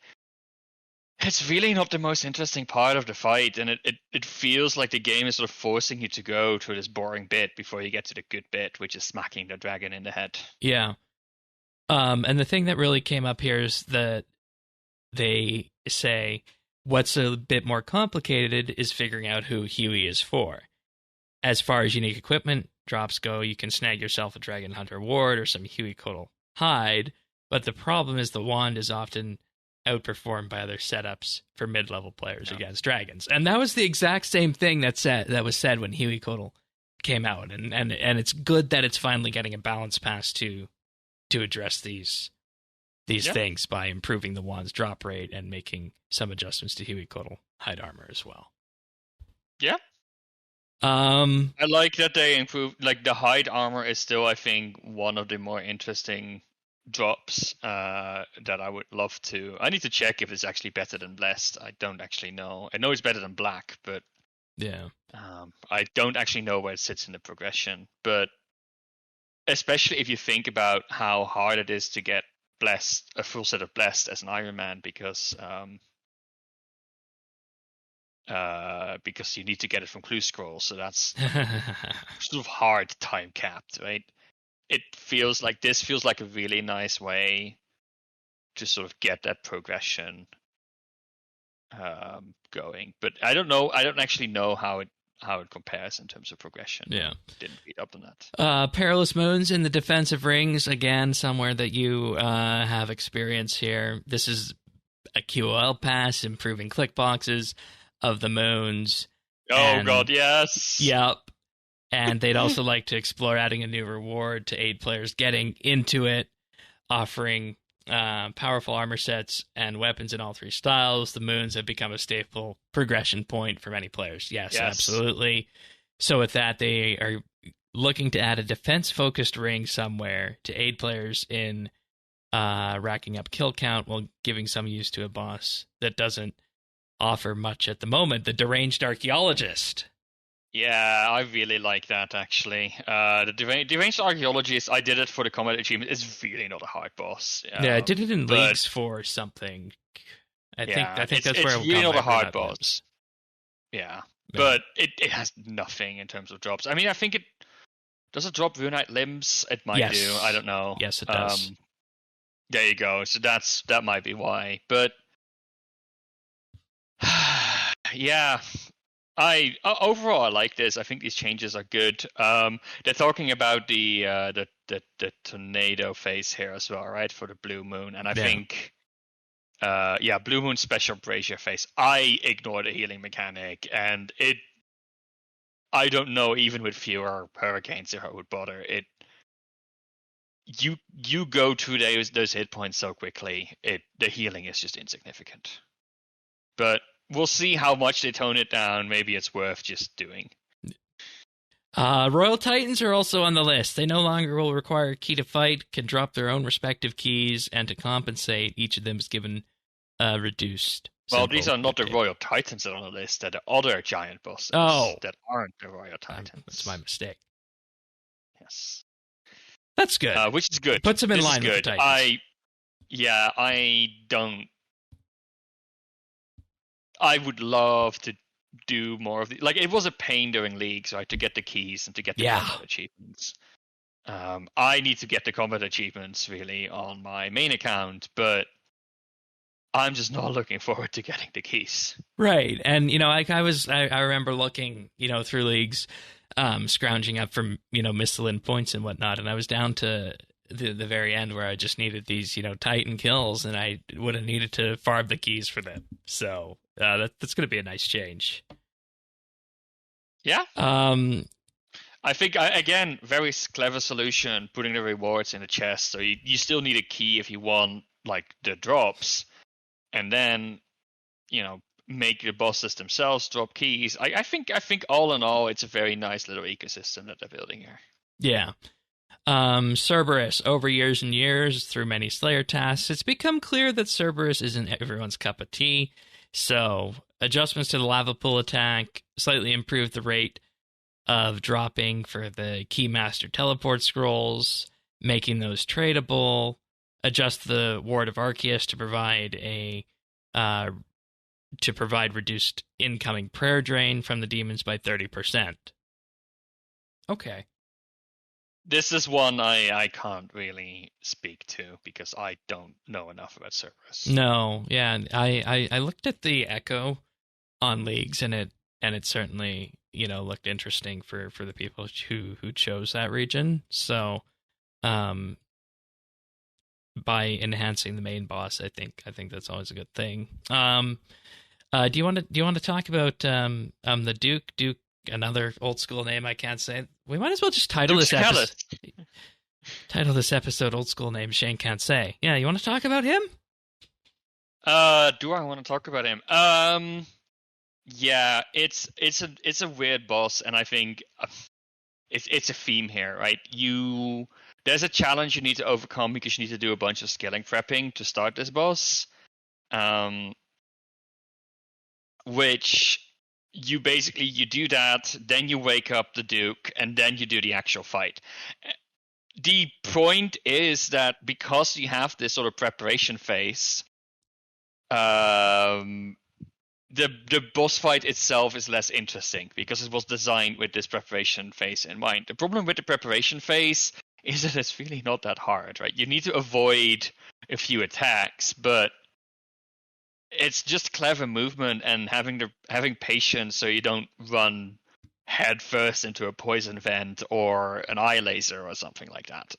it's really not the most interesting part of the fight, and it feels like the game is sort of forcing you to go to this boring bit before you get to the good bit, which is smacking the dragon in the head. Yeah. And the thing that really came up here is that they say what's a bit more complicated is figuring out who Huey is for. As far as unique equipment drops go, you can snag yourself a Dragon Hunter Ward or some Huey hide, but the problem is the wand is often outperformed by other setups for mid-level players against dragons. And that was the exact same thing that was said when Huey came out, and it's good that it's finally getting a balance pass to address these things by improving the wand's drop rate and making some adjustments to Huey hide armor as well. Yeah. I like that they improved, like the hide armor is still, I think, one of the more interesting drops that I would love to. I need to check if it's actually better than Blessed. I don't actually know. I know it's better than Black, but yeah, I don't actually know where it sits in the progression. But especially if you think about how hard it is to get Blessed, a full set of Blessed as an Iron Man, because you need to get it from Clue Scroll, so that's sort of hard time capped, right? It feels like this feels like a really nice way to sort of get that progression going. But I don't know. I don't actually know how it compares in terms of progression. Yeah, didn't read up on that. Perilous Moons in the defensive rings, again, somewhere that you have experience here. This is a QOL pass, improving click boxes of the moons. God, yes. Yep. And they'd also like to explore adding a new reward to aid players getting into it, offering powerful armor sets and weapons in all three styles, the moons have become a staple progression point for many players. Yes, absolutely. So with that, they are looking to add a defense-focused ring somewhere to aid players in racking up kill count while giving some use to a boss that doesn't offer much at the moment, the Deranged Archaeologist. Yeah, I really like that, actually. The Deranged Archaeologist, I did it for the combat achievement. It's really not a hard boss. Yeah, I did it in Leagues for something. I think that's where it's really not a hard boss. Yeah, but it has nothing in terms of drops. I mean, I think it does it drop Runite Limbs? It might do. I don't know. Yes, it does. There you go. So that might be why. But yeah. Overall I like this. I think these changes are good. They're talking about the tornado phase here as well, right? For the Blue Moon, and I think Blue Moon special brazier phase. I ignore the healing mechanic, and I don't know, even with fewer hurricanes, if I would bother it. You go through those hit points so quickly. The healing is just insignificant, but we'll see how much they tone it down. Maybe it's worth just doing. Royal Titans are also on the list. They no longer will require a key to fight, can drop their own respective keys, and to compensate, each of them is given reduced. Well, these are not the Royal Titans that are on the list. They're the other giant bosses that aren't the Royal Titans. That's my mistake. Yes. That's good. Which is good. Puts them in line with the Titans. I don't... I would love to do more of the... Like, it was a pain during Leagues, right, to get the keys and to get the combat achievements. I need to get the combat achievements, really, on my main account, but I'm just not looking forward to getting the keys. Right, and, I remember looking, through Leagues, scrounging up from, Misthalin points and whatnot, and I was down to the very end where I just needed these, Titan kills, and I would have needed to farm the keys for them. So that's going to be a nice change. Yeah. I think, again, very clever solution, putting the rewards in the chest. So you still need a key if you want, like, the drops, and then, make the bosses themselves drop keys. I think all in all, it's a very nice little ecosystem that they're building here. Yeah. Cerberus. Over years and years, through many Slayer tasks, it's become clear that Cerberus isn't everyone's cup of tea. So, adjustments to the lava pool attack slightly improved the rate of dropping for the Keymaster teleport scrolls, making those tradable, adjust the Ward of Arceus to provide reduced incoming prayer drain from the demons by 30%. Okay. This is one I can't really speak to because I don't know enough about Cerberus. No, yeah, I looked at the Echo on Leagues, and it certainly looked interesting for the people who chose that region. So, by enhancing the main boss, I think that's always a good thing. Do you want to talk about the Duke? Another old school name I can't say. We might as well just title this episode "Old School Name Shane Can't Say." Yeah, you want to talk about him? Do I want to talk about him? Yeah, it's a weird boss, and I think it's a theme here, right? There's a challenge you need to overcome because you need to do a bunch of skilling prepping to start this boss, which you do that, then you wake up the Duke, and then you do the actual fight. The point is that because you have this sort of preparation phase, the boss fight itself is less interesting because it was designed with this preparation phase in mind. The problem with the preparation phase is that it's really not that hard, right? You need to avoid a few attacks, but it's just clever movement and having patience so you don't run head first into a poison vent or an eye laser or something like that.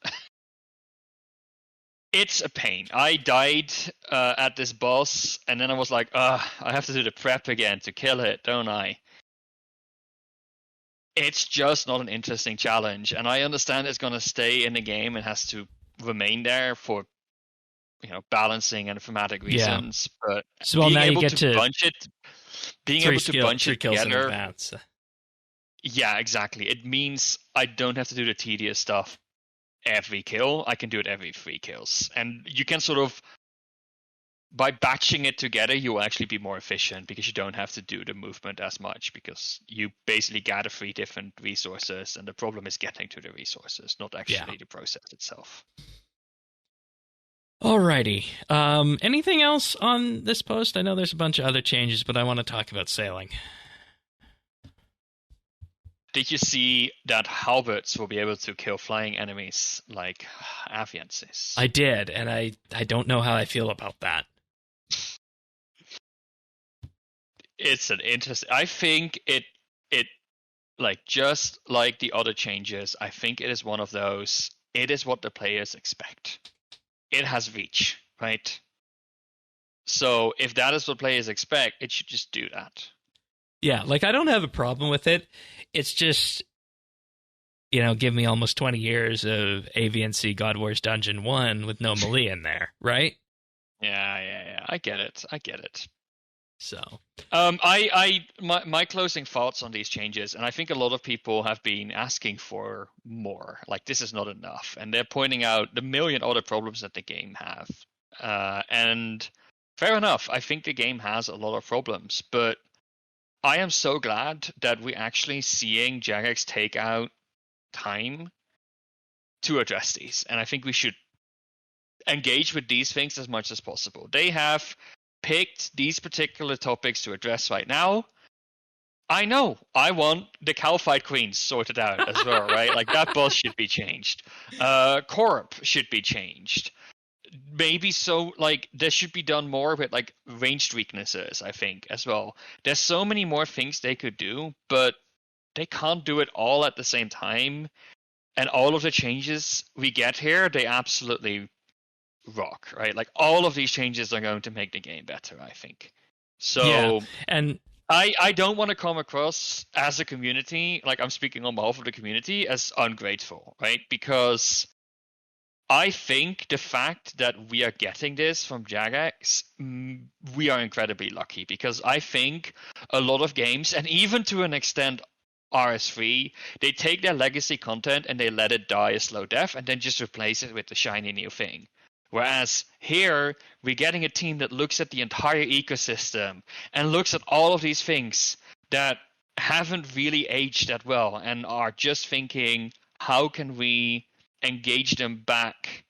It's a pain. I died at this boss, and then I was like, I have to do the prep again to kill it, don't I? It's just not an interesting challenge, and I understand it's going to stay in the game and has to remain there for balancing and thematic Yeah. reasons. But So well, being now you able get to to bunch it, three kills in together, advance. yeah, exactly. It means I don't have to do the tedious stuff every kill. I can do it every 3 kills, and you can sort of, by batching it together, you will actually be more efficient because you don't have to do the movement as much, because you basically gather 3 different resources, and the problem is getting to the resources, not actually the process itself. Alrighty. Anything else on this post? I know there's a bunch of other changes, but I want to talk about sailing. Did you see that halberds will be able to kill flying enemies like aviances? I did, and I don't know how I feel about that. It's an interesting. I think it like, just like the other changes, I think it is one of those. It is what the players expect. It has reach, right? So if that is what players expect, it should just do that. Yeah, like, I don't have a problem with it. It's just, give me almost 20 years of AVNC God Wars Dungeon 1 with no melee in there, right? Yeah. I get it. So, my closing thoughts on these changes, and I think a lot of people have been asking for more. Like, this is not enough, and they're pointing out the million other problems that the game have. And fair enough, I think the game has a lot of problems, but I am so glad that we're actually seeing Jagex take out time to address these, and I think we should engage with these things as much as possible. They have picked these particular topics to address right now. I know I want the Calphite Queens sorted out as well, right? Like, that boss should be changed. Corp should be changed. Maybe so, like, there should be done more with, like, ranged weaknesses, I think, as well. There's so many more things they could do, but they can't do it all at the same time. And all of the changes we get here, they absolutely rock, right? Like, all of these changes are going to make the game better, I think. So, yeah. And I don't want to come across as a community, like I'm speaking on behalf of the community, as ungrateful, right? Because I think the fact that we are getting this from Jagex, we are incredibly lucky, because I think a lot of games, and even to an extent RS3, they take their legacy content and they let it die a slow death and then just replace it with the shiny new thing. Whereas here, we're getting a team that looks at the entire ecosystem and looks at all of these things that haven't really aged that well and are just thinking, how can we engage them back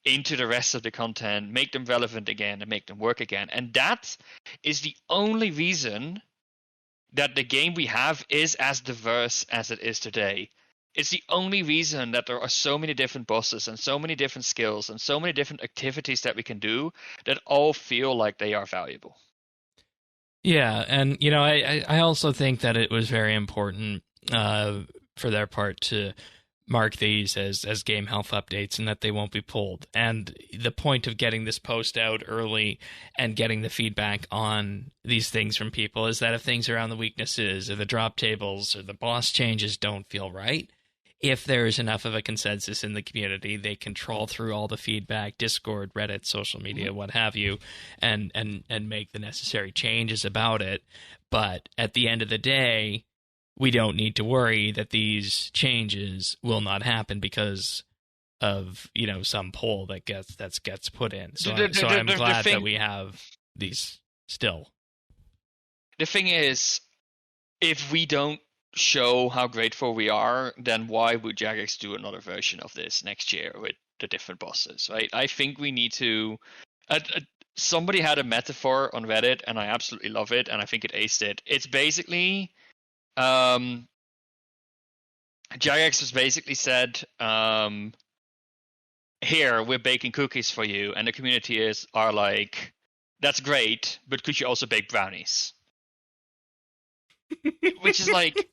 into the rest of the content, make them relevant again, and make them work again. And that is the only reason that the game we have is as diverse as it is today. It's the only reason that there are so many different bosses and so many different skills and so many different activities that we can do that all feel like they are valuable. yeah, and I also think that it was very important for their part to mark these as game health updates and that they won't be pulled. And the point of getting this post out early and getting the feedback on these things from people is that if things around the weaknesses or the drop tables or the boss changes don't feel right, if there is enough of a consensus in the community, they can trawl through all the feedback, Discord, Reddit, social media, what have you, and make the necessary changes about it. But at the end of the day, we don't need to worry that these changes will not happen because of some poll that gets put in. So I'm glad that we have these still. The thing is, if we don't show how grateful we are, then why would Jagex do another version of this next year with the different bosses, right? I think we need to. Somebody had a metaphor on Reddit, and I absolutely love it, and I think it aced it. It's basically. Jagex has basically said, here, we're baking cookies for you, and the community are like, that's great, but could you also bake brownies? Which is like,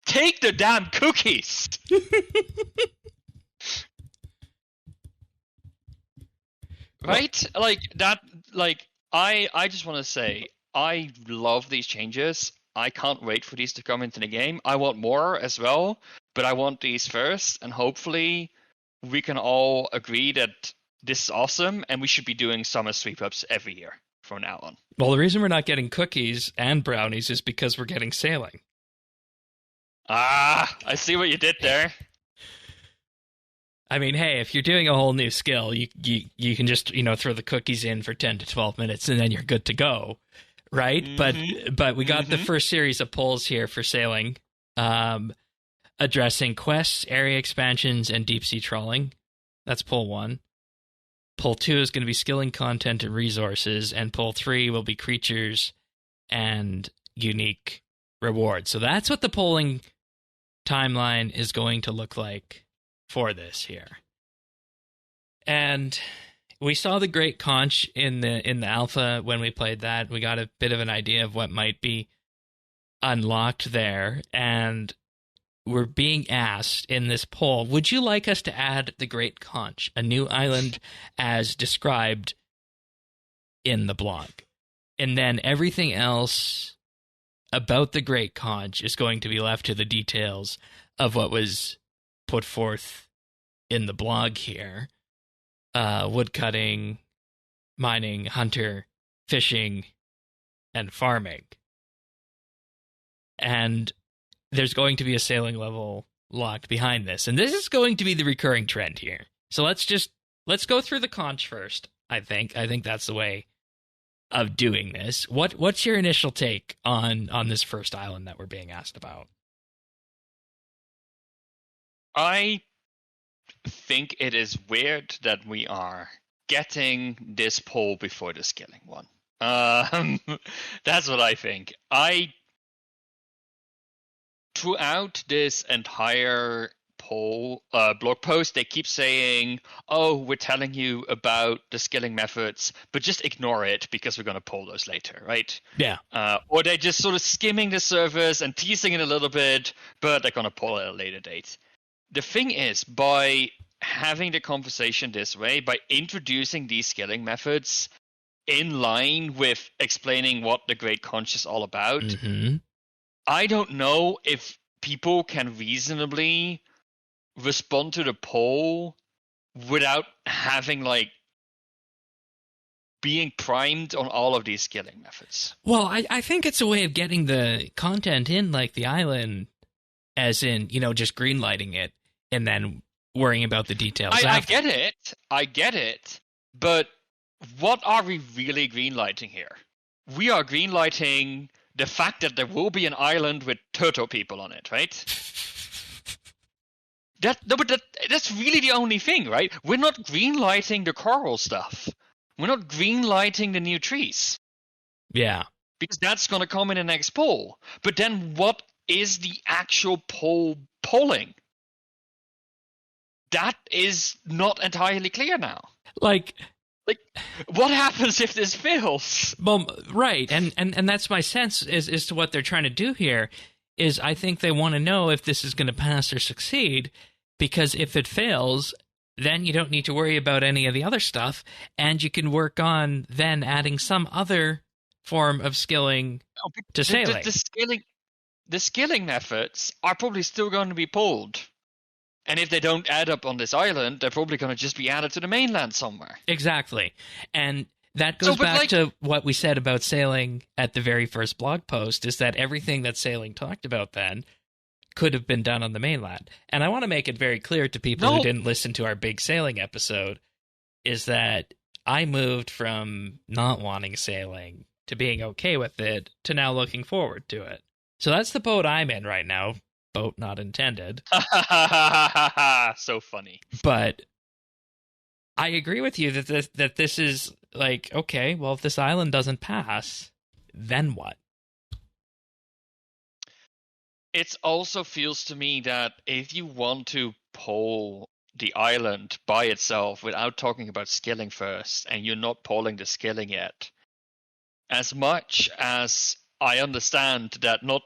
take the damn cookies! Right? Like, that, like, I just want to say, I love these changes. I can't wait for these to come into the game. I want more as well, but I want these first, and hopefully we can all agree that this is awesome, and we should be doing summer sweep-ups every year from now on. Well, the reason we're not getting cookies and brownies is because we're getting sailing. Ah, I see what you did there. I mean, hey, if you're doing a whole new skill, you can just, throw the cookies in for 10 to 12 minutes and then you're good to go, right? Mm-hmm. But we got the first series of polls here for sailing, addressing quests, area expansions, and deep sea trawling. That's poll 1. Poll 2 is going to be skilling content and resources, and poll 3 will be creatures and unique rewards. So that's what the polling timeline is going to look like for this here. And we saw the Great Conch in the alpha when we played that. We got a bit of an idea of what might be unlocked there, and we're being asked in this poll, would you like us to add the Great Conch, a new island as described in the blog? And then everything else about the Great Conch is going to be left to the details of what was put forth in the blog here. Woodcutting, mining, hunter, fishing, and farming. And there's going to be a sailing level locked behind this. And this is going to be the recurring trend here. So let's go through the conch first, I think. I think that's the way of doing this. What's your initial take on this first island that we're being asked about? I think it is weird that we are getting this poll before the skilling one. That's what I think. Throughout this entire poll blog post, they keep saying, oh, we're telling you about the skilling methods, but just ignore it because we're going to poll those later, right? Yeah. Or they're just sort of skimming the surface and teasing it a little bit, but they're going to poll it at a later date. The thing is, by having the conversation this way, by introducing these skilling methods in line with explaining what the Great Conch is all about, I don't know if people can reasonably respond to the poll without having, being primed on all of these skilling methods. Well, I think it's a way of getting the content in, like the island, as in, just greenlighting it and then worrying about the details. I get it. But what are we really greenlighting here? We are greenlighting the fact that there will be an island with turtle people on it, right? That's really the only thing, right? We're not greenlighting the coral stuff. We're not greenlighting the new trees. Yeah. Because that's going to come in the next poll. But then what is the actual polling? That is not entirely clear now. Like, what happens if this fails? Well, right, and that's my sense as to what they're trying to do here. Is I think they want to know if this is going to pass or succeed, because if it fails, then you don't need to worry about any of the other stuff, and you can work on then adding some other form of skilling to sailing. The skilling methods are probably still going to be pulled. And if they don't add up on this island, they're probably going to just be added to the mainland somewhere. Exactly. And that goes back to what we said about sailing at the very first blog post, is that everything that sailing talked about then could have been done on the mainland. And I want to make it very clear to people who didn't listen to our big sailing episode, is that I moved from not wanting sailing to being okay with it to now looking forward to it. So that's the boat I'm in right now. Boat not intended. So funny. But I agree with you that this is like, okay, well, if this island doesn't pass, then what? It also feels to me that if you want to poll the island by itself without talking about skilling first, and you're not polling the skilling yet, as much as I understand that not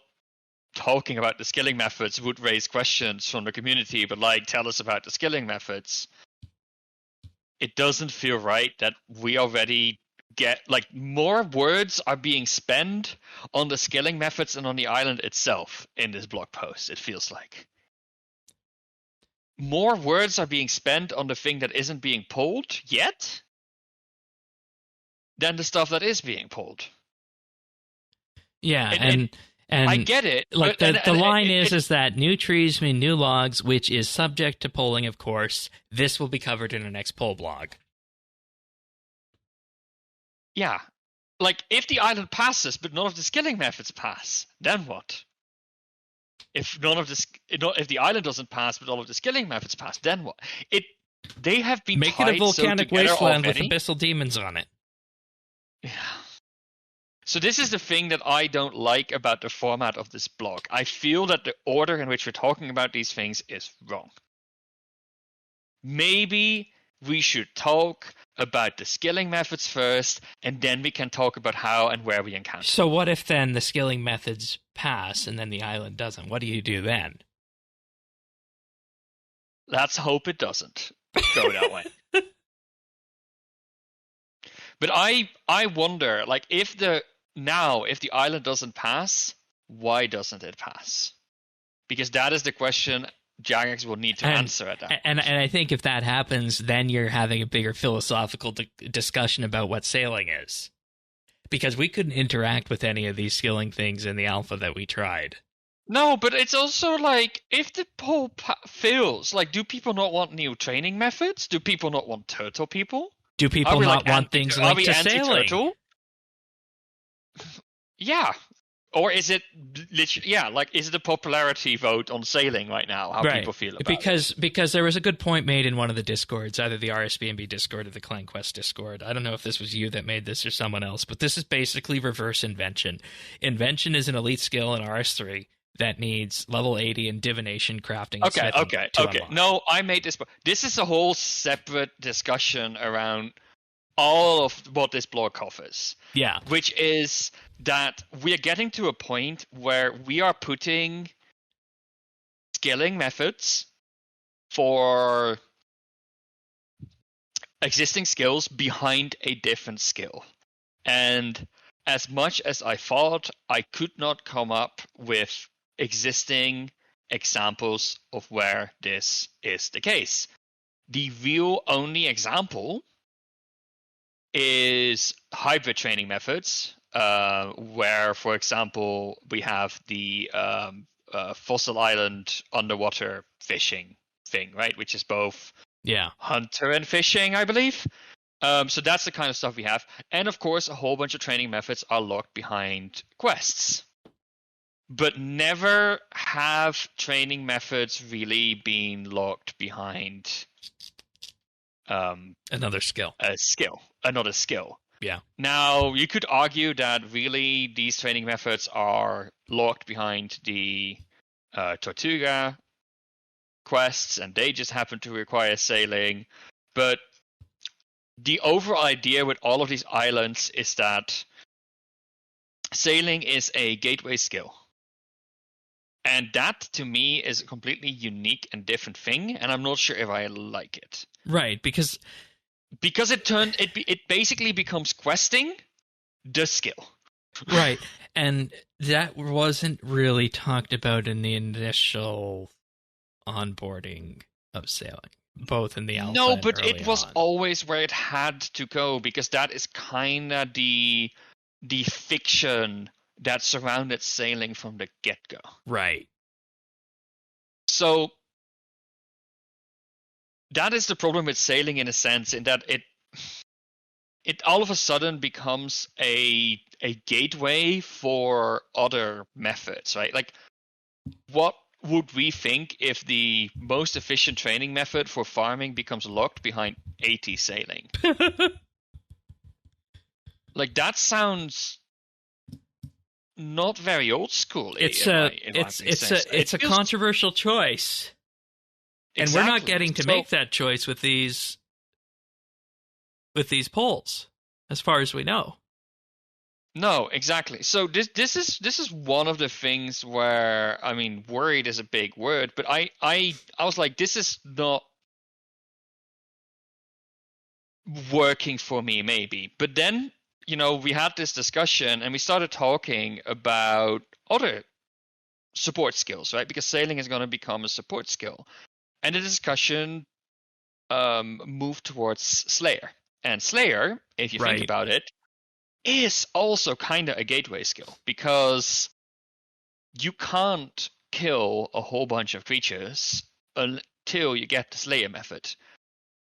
talking about the skilling methods would raise questions from the community, but tell us about the skilling methods, it doesn't feel right that we already get more words are being spent on the skilling methods and on the island itself in this blog post. It feels like more words are being spent on the thing that isn't being pulled yet than the stuff that is being pulled. Yeah, And I get it. Like but, the line is that new trees mean new logs, which is subject to polling, of course. This will be covered in the next poll blog. Yeah. Like, if the island passes, but none of the skilling methods pass, then what? If the island doesn't pass, but all of the skilling methods pass, then what? They have been Make it a volcanic so wasteland already. with abyssal demons on it. Yeah. So this is the thing that I don't like about the format of this blog. I feel that the order in which we're talking about these things is wrong. Maybe we should talk about the skilling methods first, and then we can talk about how and where we encounter. So what if then the skilling methods pass and then the island doesn't? What do you do then? Let's hope it doesn't go that way. But I wonder, like, if the island doesn't pass, why doesn't it pass? Because that is the question Jagex will need to answer at that. And I think if that happens, then you're having a bigger philosophical discussion about what sailing is. Because we couldn't interact with any of these skilling things in the alpha that we tried. No, but it's also like, if the poll fails, like, do people not want new training methods? Do people not want turtle people? Do people not want things linked to sailing? Turtle? Yeah. Or is it literally, is it a popularity vote on sailing right now? How people feel about it? Because there was a good point made in one of the Discords, either the RSBNB Discord or the Clan Quest Discord. I don't know if this was you that made this or someone else, but this is basically reverse invention. Invention is an elite skill in RS3 that needs level 80 in divination, crafting, and smithing to unlock. No, I made this. This is a whole separate discussion around all of what this blog covers. Yeah. Which is that we are getting to a point where we are putting skilling methods for existing skills behind a different skill. And as much as I thought, I could not come up with existing examples of where this is the case. The real only example is hybrid training methods, where, for example, we have the Fossil Island underwater fishing thing, right? Which is both hunter and fishing, I believe. So that's the kind of stuff we have. And of course, a whole bunch of training methods are locked behind quests. But never have training methods really been locked behind another skill. Another skill. Yeah. Now, you could argue that really these training methods are locked behind the Tortuga quests, and they just happen to require sailing. But the overall idea with all of these islands is that sailing is a gateway skill. And that, to me, is a completely unique and different thing, and I'm not sure if I like it. Right, because it basically becomes questing the skill. Right, and that wasn't really talked about in the initial onboarding of sailing, both in the alpha. No, but and it was always where it had to go, because that is kind of the fiction that surrounded sailing from the get-go. Right. So that is the problem with sailing, in a sense, in that it all of a sudden becomes a gateway for other methods, right? Like, what would we think if the most efficient training method for farming becomes locked behind 80 sailing? Like, that sounds not very old school. It's a controversial choice. And we're not getting to make that choice with these polls, as far as we know. No, exactly. So this is one of the things where, I mean, worried is a big word, but I was like, this is not working for me, maybe. But then, we had this discussion and we started talking about other support skills, right? Because sailing is going to become a support skill. And the discussion moved towards Slayer. And Slayer, if you think Right. about it, is also kind of a gateway skill, because you can't kill a whole bunch of creatures until you get the Slayer method.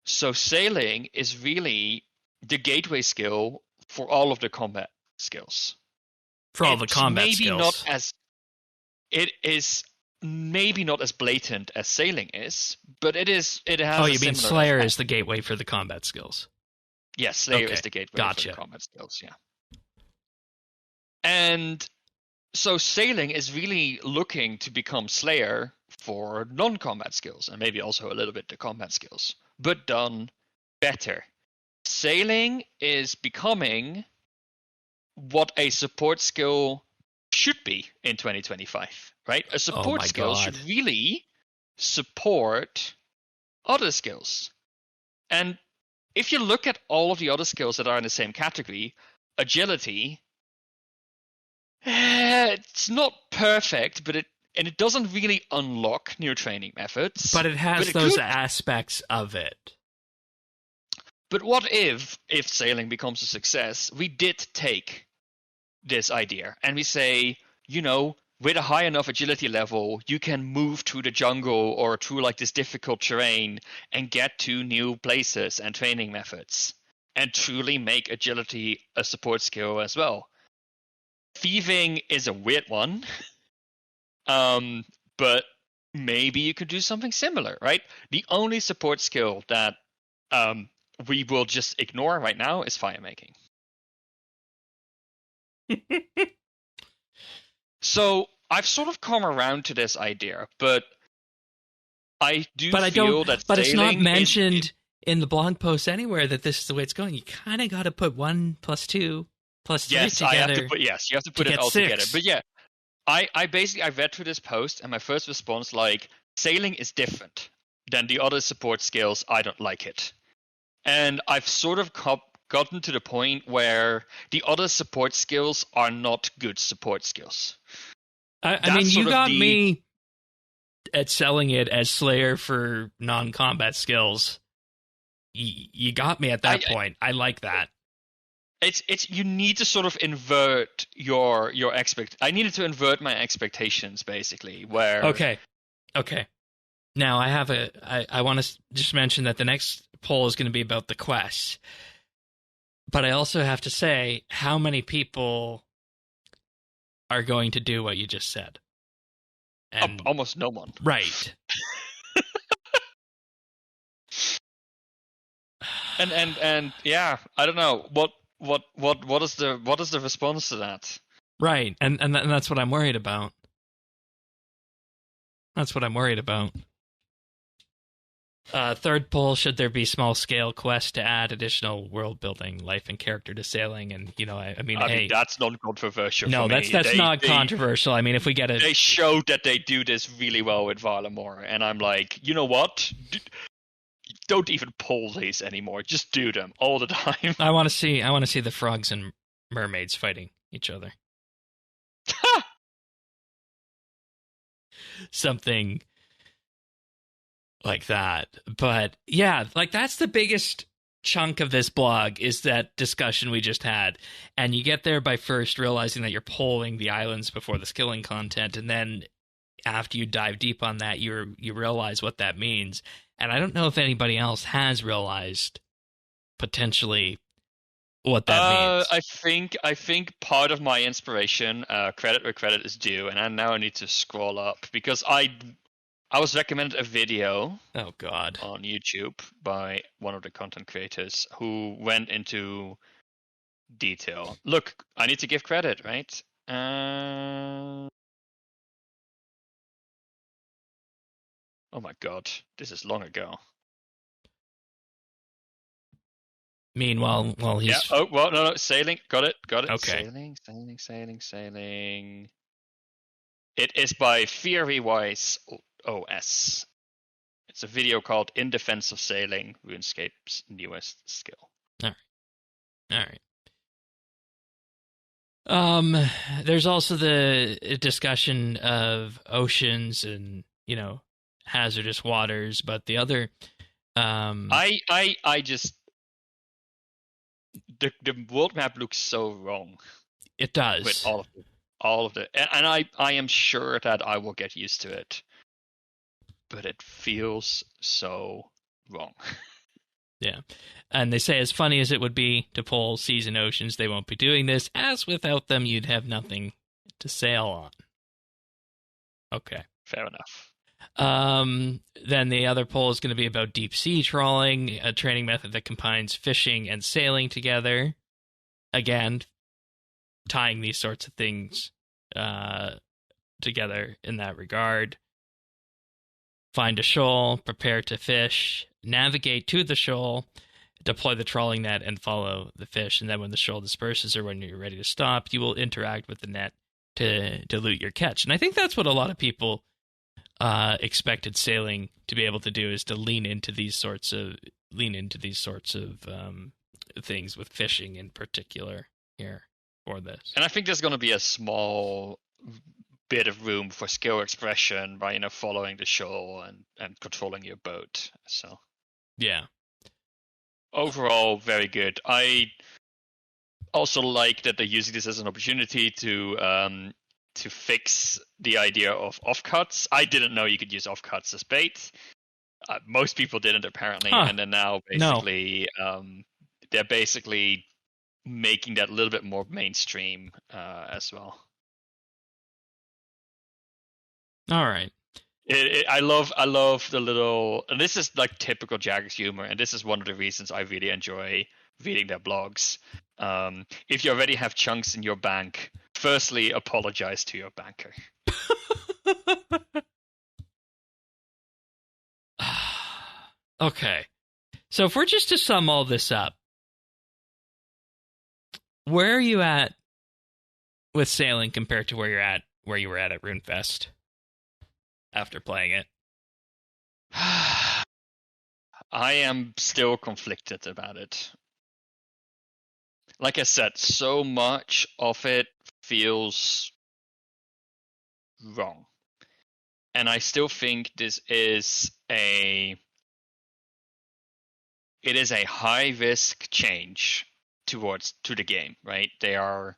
So sailing is really the gateway skill for all of the combat skills. For all the It's combat maybe skills. not as it is maybe not as blatant as sailing is, but it is. It has. Oh, a you mean similar Slayer effect. is the gateway for the combat skills? Yes, Slayer Okay, is the gateway gotcha. for the combat skills. Yeah, and so sailing is really looking to become Slayer for non-combat skills, and maybe also a little bit the combat skills, but done better. Sailing is becoming what a support skill should be in 2025, right? A support my skill God. should really support other skills. And if you look at all of the other skills that are in the same category, agility, it's not perfect, but it doesn't really unlock new training methods. But it has it those could. aspects of it. But what if sailing becomes a success, we did take this idea and we say, with a high enough agility level, you can move through the jungle or through like this difficult terrain and get to new places and training methods, and truly make agility a support skill as well. Thieving is a weird one, but maybe you could do something similar, right? The only support skill that we will just ignore right now is fire making. So I've sort of come around to this idea, but I do feel that But it's not sailing mentioned in the blog post anywhere that this is the way it's going. You kind of got to put 1 + 2 + 3 yes, together. you have to put it all 6. together. But yeah, I read through this post, and my first response, like, sailing is different than the other support skills. I don't like it. And I've sort of gotten to the point where the other support skills are not good support skills. I mean, you got me at selling it as Slayer for non-combat skills. You got me at that point. I like that. It's you need to sort of invert your I needed to invert my expectations, basically, where Okay. Now I want to just mention that the next poll is going to be about the quests. But I also have to say, how many people are going to do what you just said? And almost no one. Right. and yeah, I don't know what is the response to that? Right, and that's what I'm worried about. Third poll: should there be small-scale quests to add additional world-building, life, and character to sailing? And I mean, that's non-controversial. No, for me. that's not controversial. I mean, if we get they showed that they do this really well with Valamore, and I'm like, you know what? Don't even pull these anymore. Just do them all the time. I want to see the frogs and mermaids fighting each other. Something like that. But yeah, like that's the biggest chunk of this blog, is that discussion we just had. And you get there by first realizing that you're polling the islands before the skilling content, and then after you dive deep on that, you realize what that means. And I don't know if anybody else has realized potentially what that means. I think part of my inspiration, credit where credit is due, and I now need to scroll up because I was recommended a video Oh God. on YouTube by one of the content creators who went into detail. Look, I need to give credit, right? Oh my God, this is long ago. Meanwhile, he's... Yeah. Oh, well, no, sailing. Got it. Okay. Sailing. It is by Theorywise OS. It's a video called "In Defense of Sailing: RuneScape's Newest Skill." All right. There's also the discussion of oceans and hazardous waters, but the other, I just the world map looks so wrong it does. with all of the, and I am sure that I will get used to it, but it feels so wrong. Yeah. And they say, as funny as it would be to pull seas and oceans, they won't be doing this, as without them, you'd have nothing to sail on. Okay. Fair enough. Then the other poll is going to be about deep sea trawling, a training method that combines fishing and sailing together. Again, tying these sorts of things together in that regard. Find a shoal, prepare to fish, navigate to the shoal, deploy the trawling net, and follow the fish. And then when the shoal disperses or when you're ready to stop, you will interact with the net to loot your catch. And I think that's what a lot of people expected sailing to be able to do, is to lean into these sorts of things, with fishing in particular here for this. And I think there's going to be a small bit of room for skill expression by following the shoal and controlling your boat. So yeah, overall very good. I also like that they're using this as an opportunity to fix the idea of offcuts. I didn't know you could use offcuts as bait. Most people didn't, apparently. And then now basically they're basically making that a little bit more mainstream as well. All right. I love the little, and this is like typical Jagex humor, and this is one of the reasons I really enjoy reading their blogs. If you already have chunks in your bank, firstly apologize to your banker. Okay, so if we're just to sum all this up, where are you at with sailing compared to where you were at RuneFest after playing it? I am still conflicted about it. Like I said, so much of it feels wrong. And I still think this is a high risk change to the game, right? They are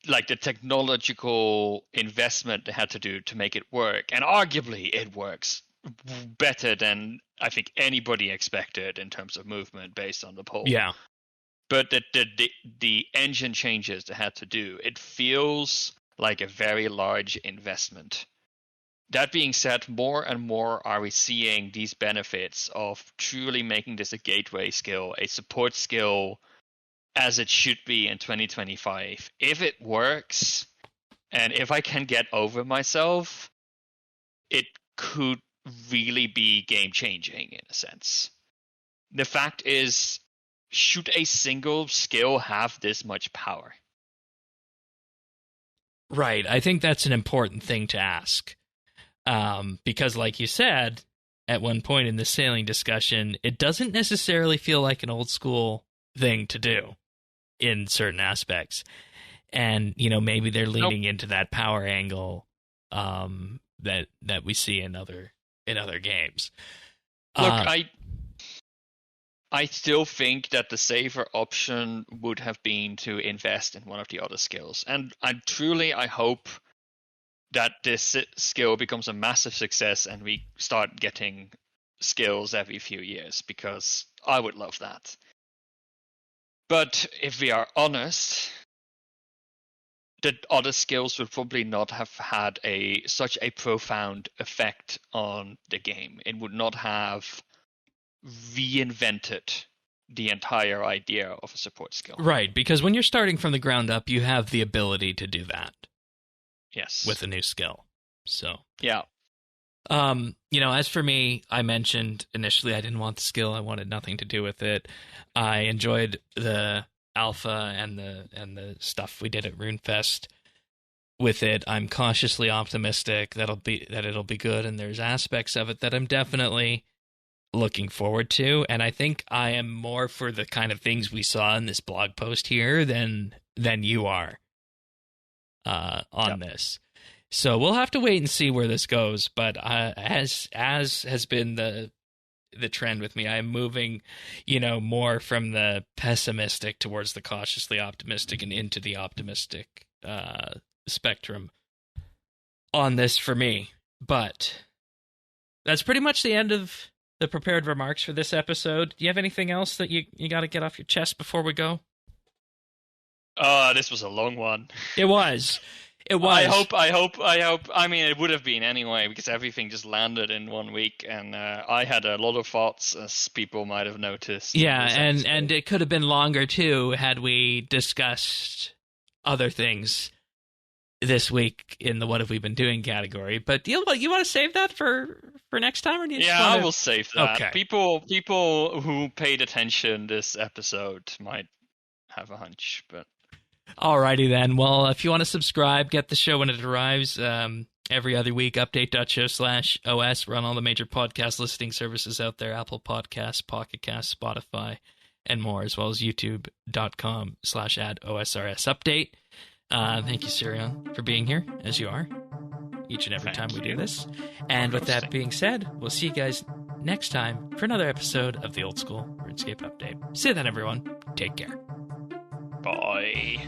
like the technological investment they had to do to make it work, and arguably it works better than I think anybody expected in terms of movement based on the poll. Yeah. But the engine changes they had to do, it feels like a very large investment. That being said, more and more are we seeing these benefits of truly making this a gateway skill, a support skill, as it should be in 2025. If it works, and if I can get over myself, it could really be game-changing in a sense. The fact is, should a single skill have this much power? Right. I think that's an important thing to ask. Because like you said, at one point in the sailing discussion, it doesn't necessarily feel like an old school thing to do in certain aspects. And, maybe they're leaning into that power angle that we see in other games. Look, I still think that the safer option would have been to invest in one of the other skills. And I hope that this skill becomes a massive success and we start getting skills every few years, because I would love that. But if we are honest, the other skills would probably not have had such a profound effect on the game. It would not have reinvented the entire idea of a support skill. Right, because when you're starting from the ground up, you have the ability to do that. Yes. With a new skill. So. Yeah. As for me, I mentioned initially I didn't want the skill. I wanted nothing to do with it. I enjoyed the alpha and the stuff we did at RuneFest with it. I'm cautiously optimistic that it'll be good, and there's aspects of it that I'm definitely looking forward to. And I think I am more for the kind of things we saw in this blog post here than you are on this. So we'll have to wait and see where this goes. But as has been the trend with me, I'm moving, more from the pessimistic towards the cautiously optimistic and into the optimistic spectrum on this for me. But that's pretty much the end of the prepared remarks for this episode. Do you have anything else that you got to get off your chest before we go? This was a long one. It was. I hope. I mean, it would have been anyway, because everything just landed in 1 week, and I had a lot of thoughts, as people might have noticed. Yeah, and it could have been longer too had we discussed other things this week in the "What Have We Been Doing" category. But you want to save that for next time, or do you just I will save that. Okay. People who paid attention this episode might have a hunch, but. Alrighty then. Well, if you want to subscribe, get the show when it arrives every other week, update.show/OS. We're on all the major podcast listening services out there, Apple Podcasts, Pocket Casts, Spotify, and more, as well as youtube.com/OSRS update. Thank you, Sirion, for being here, as you are, each and every time we do this. And with that being said, we'll see you guys next time for another episode of the Old School RuneScape Update. See you then, everyone. Take care. Bye.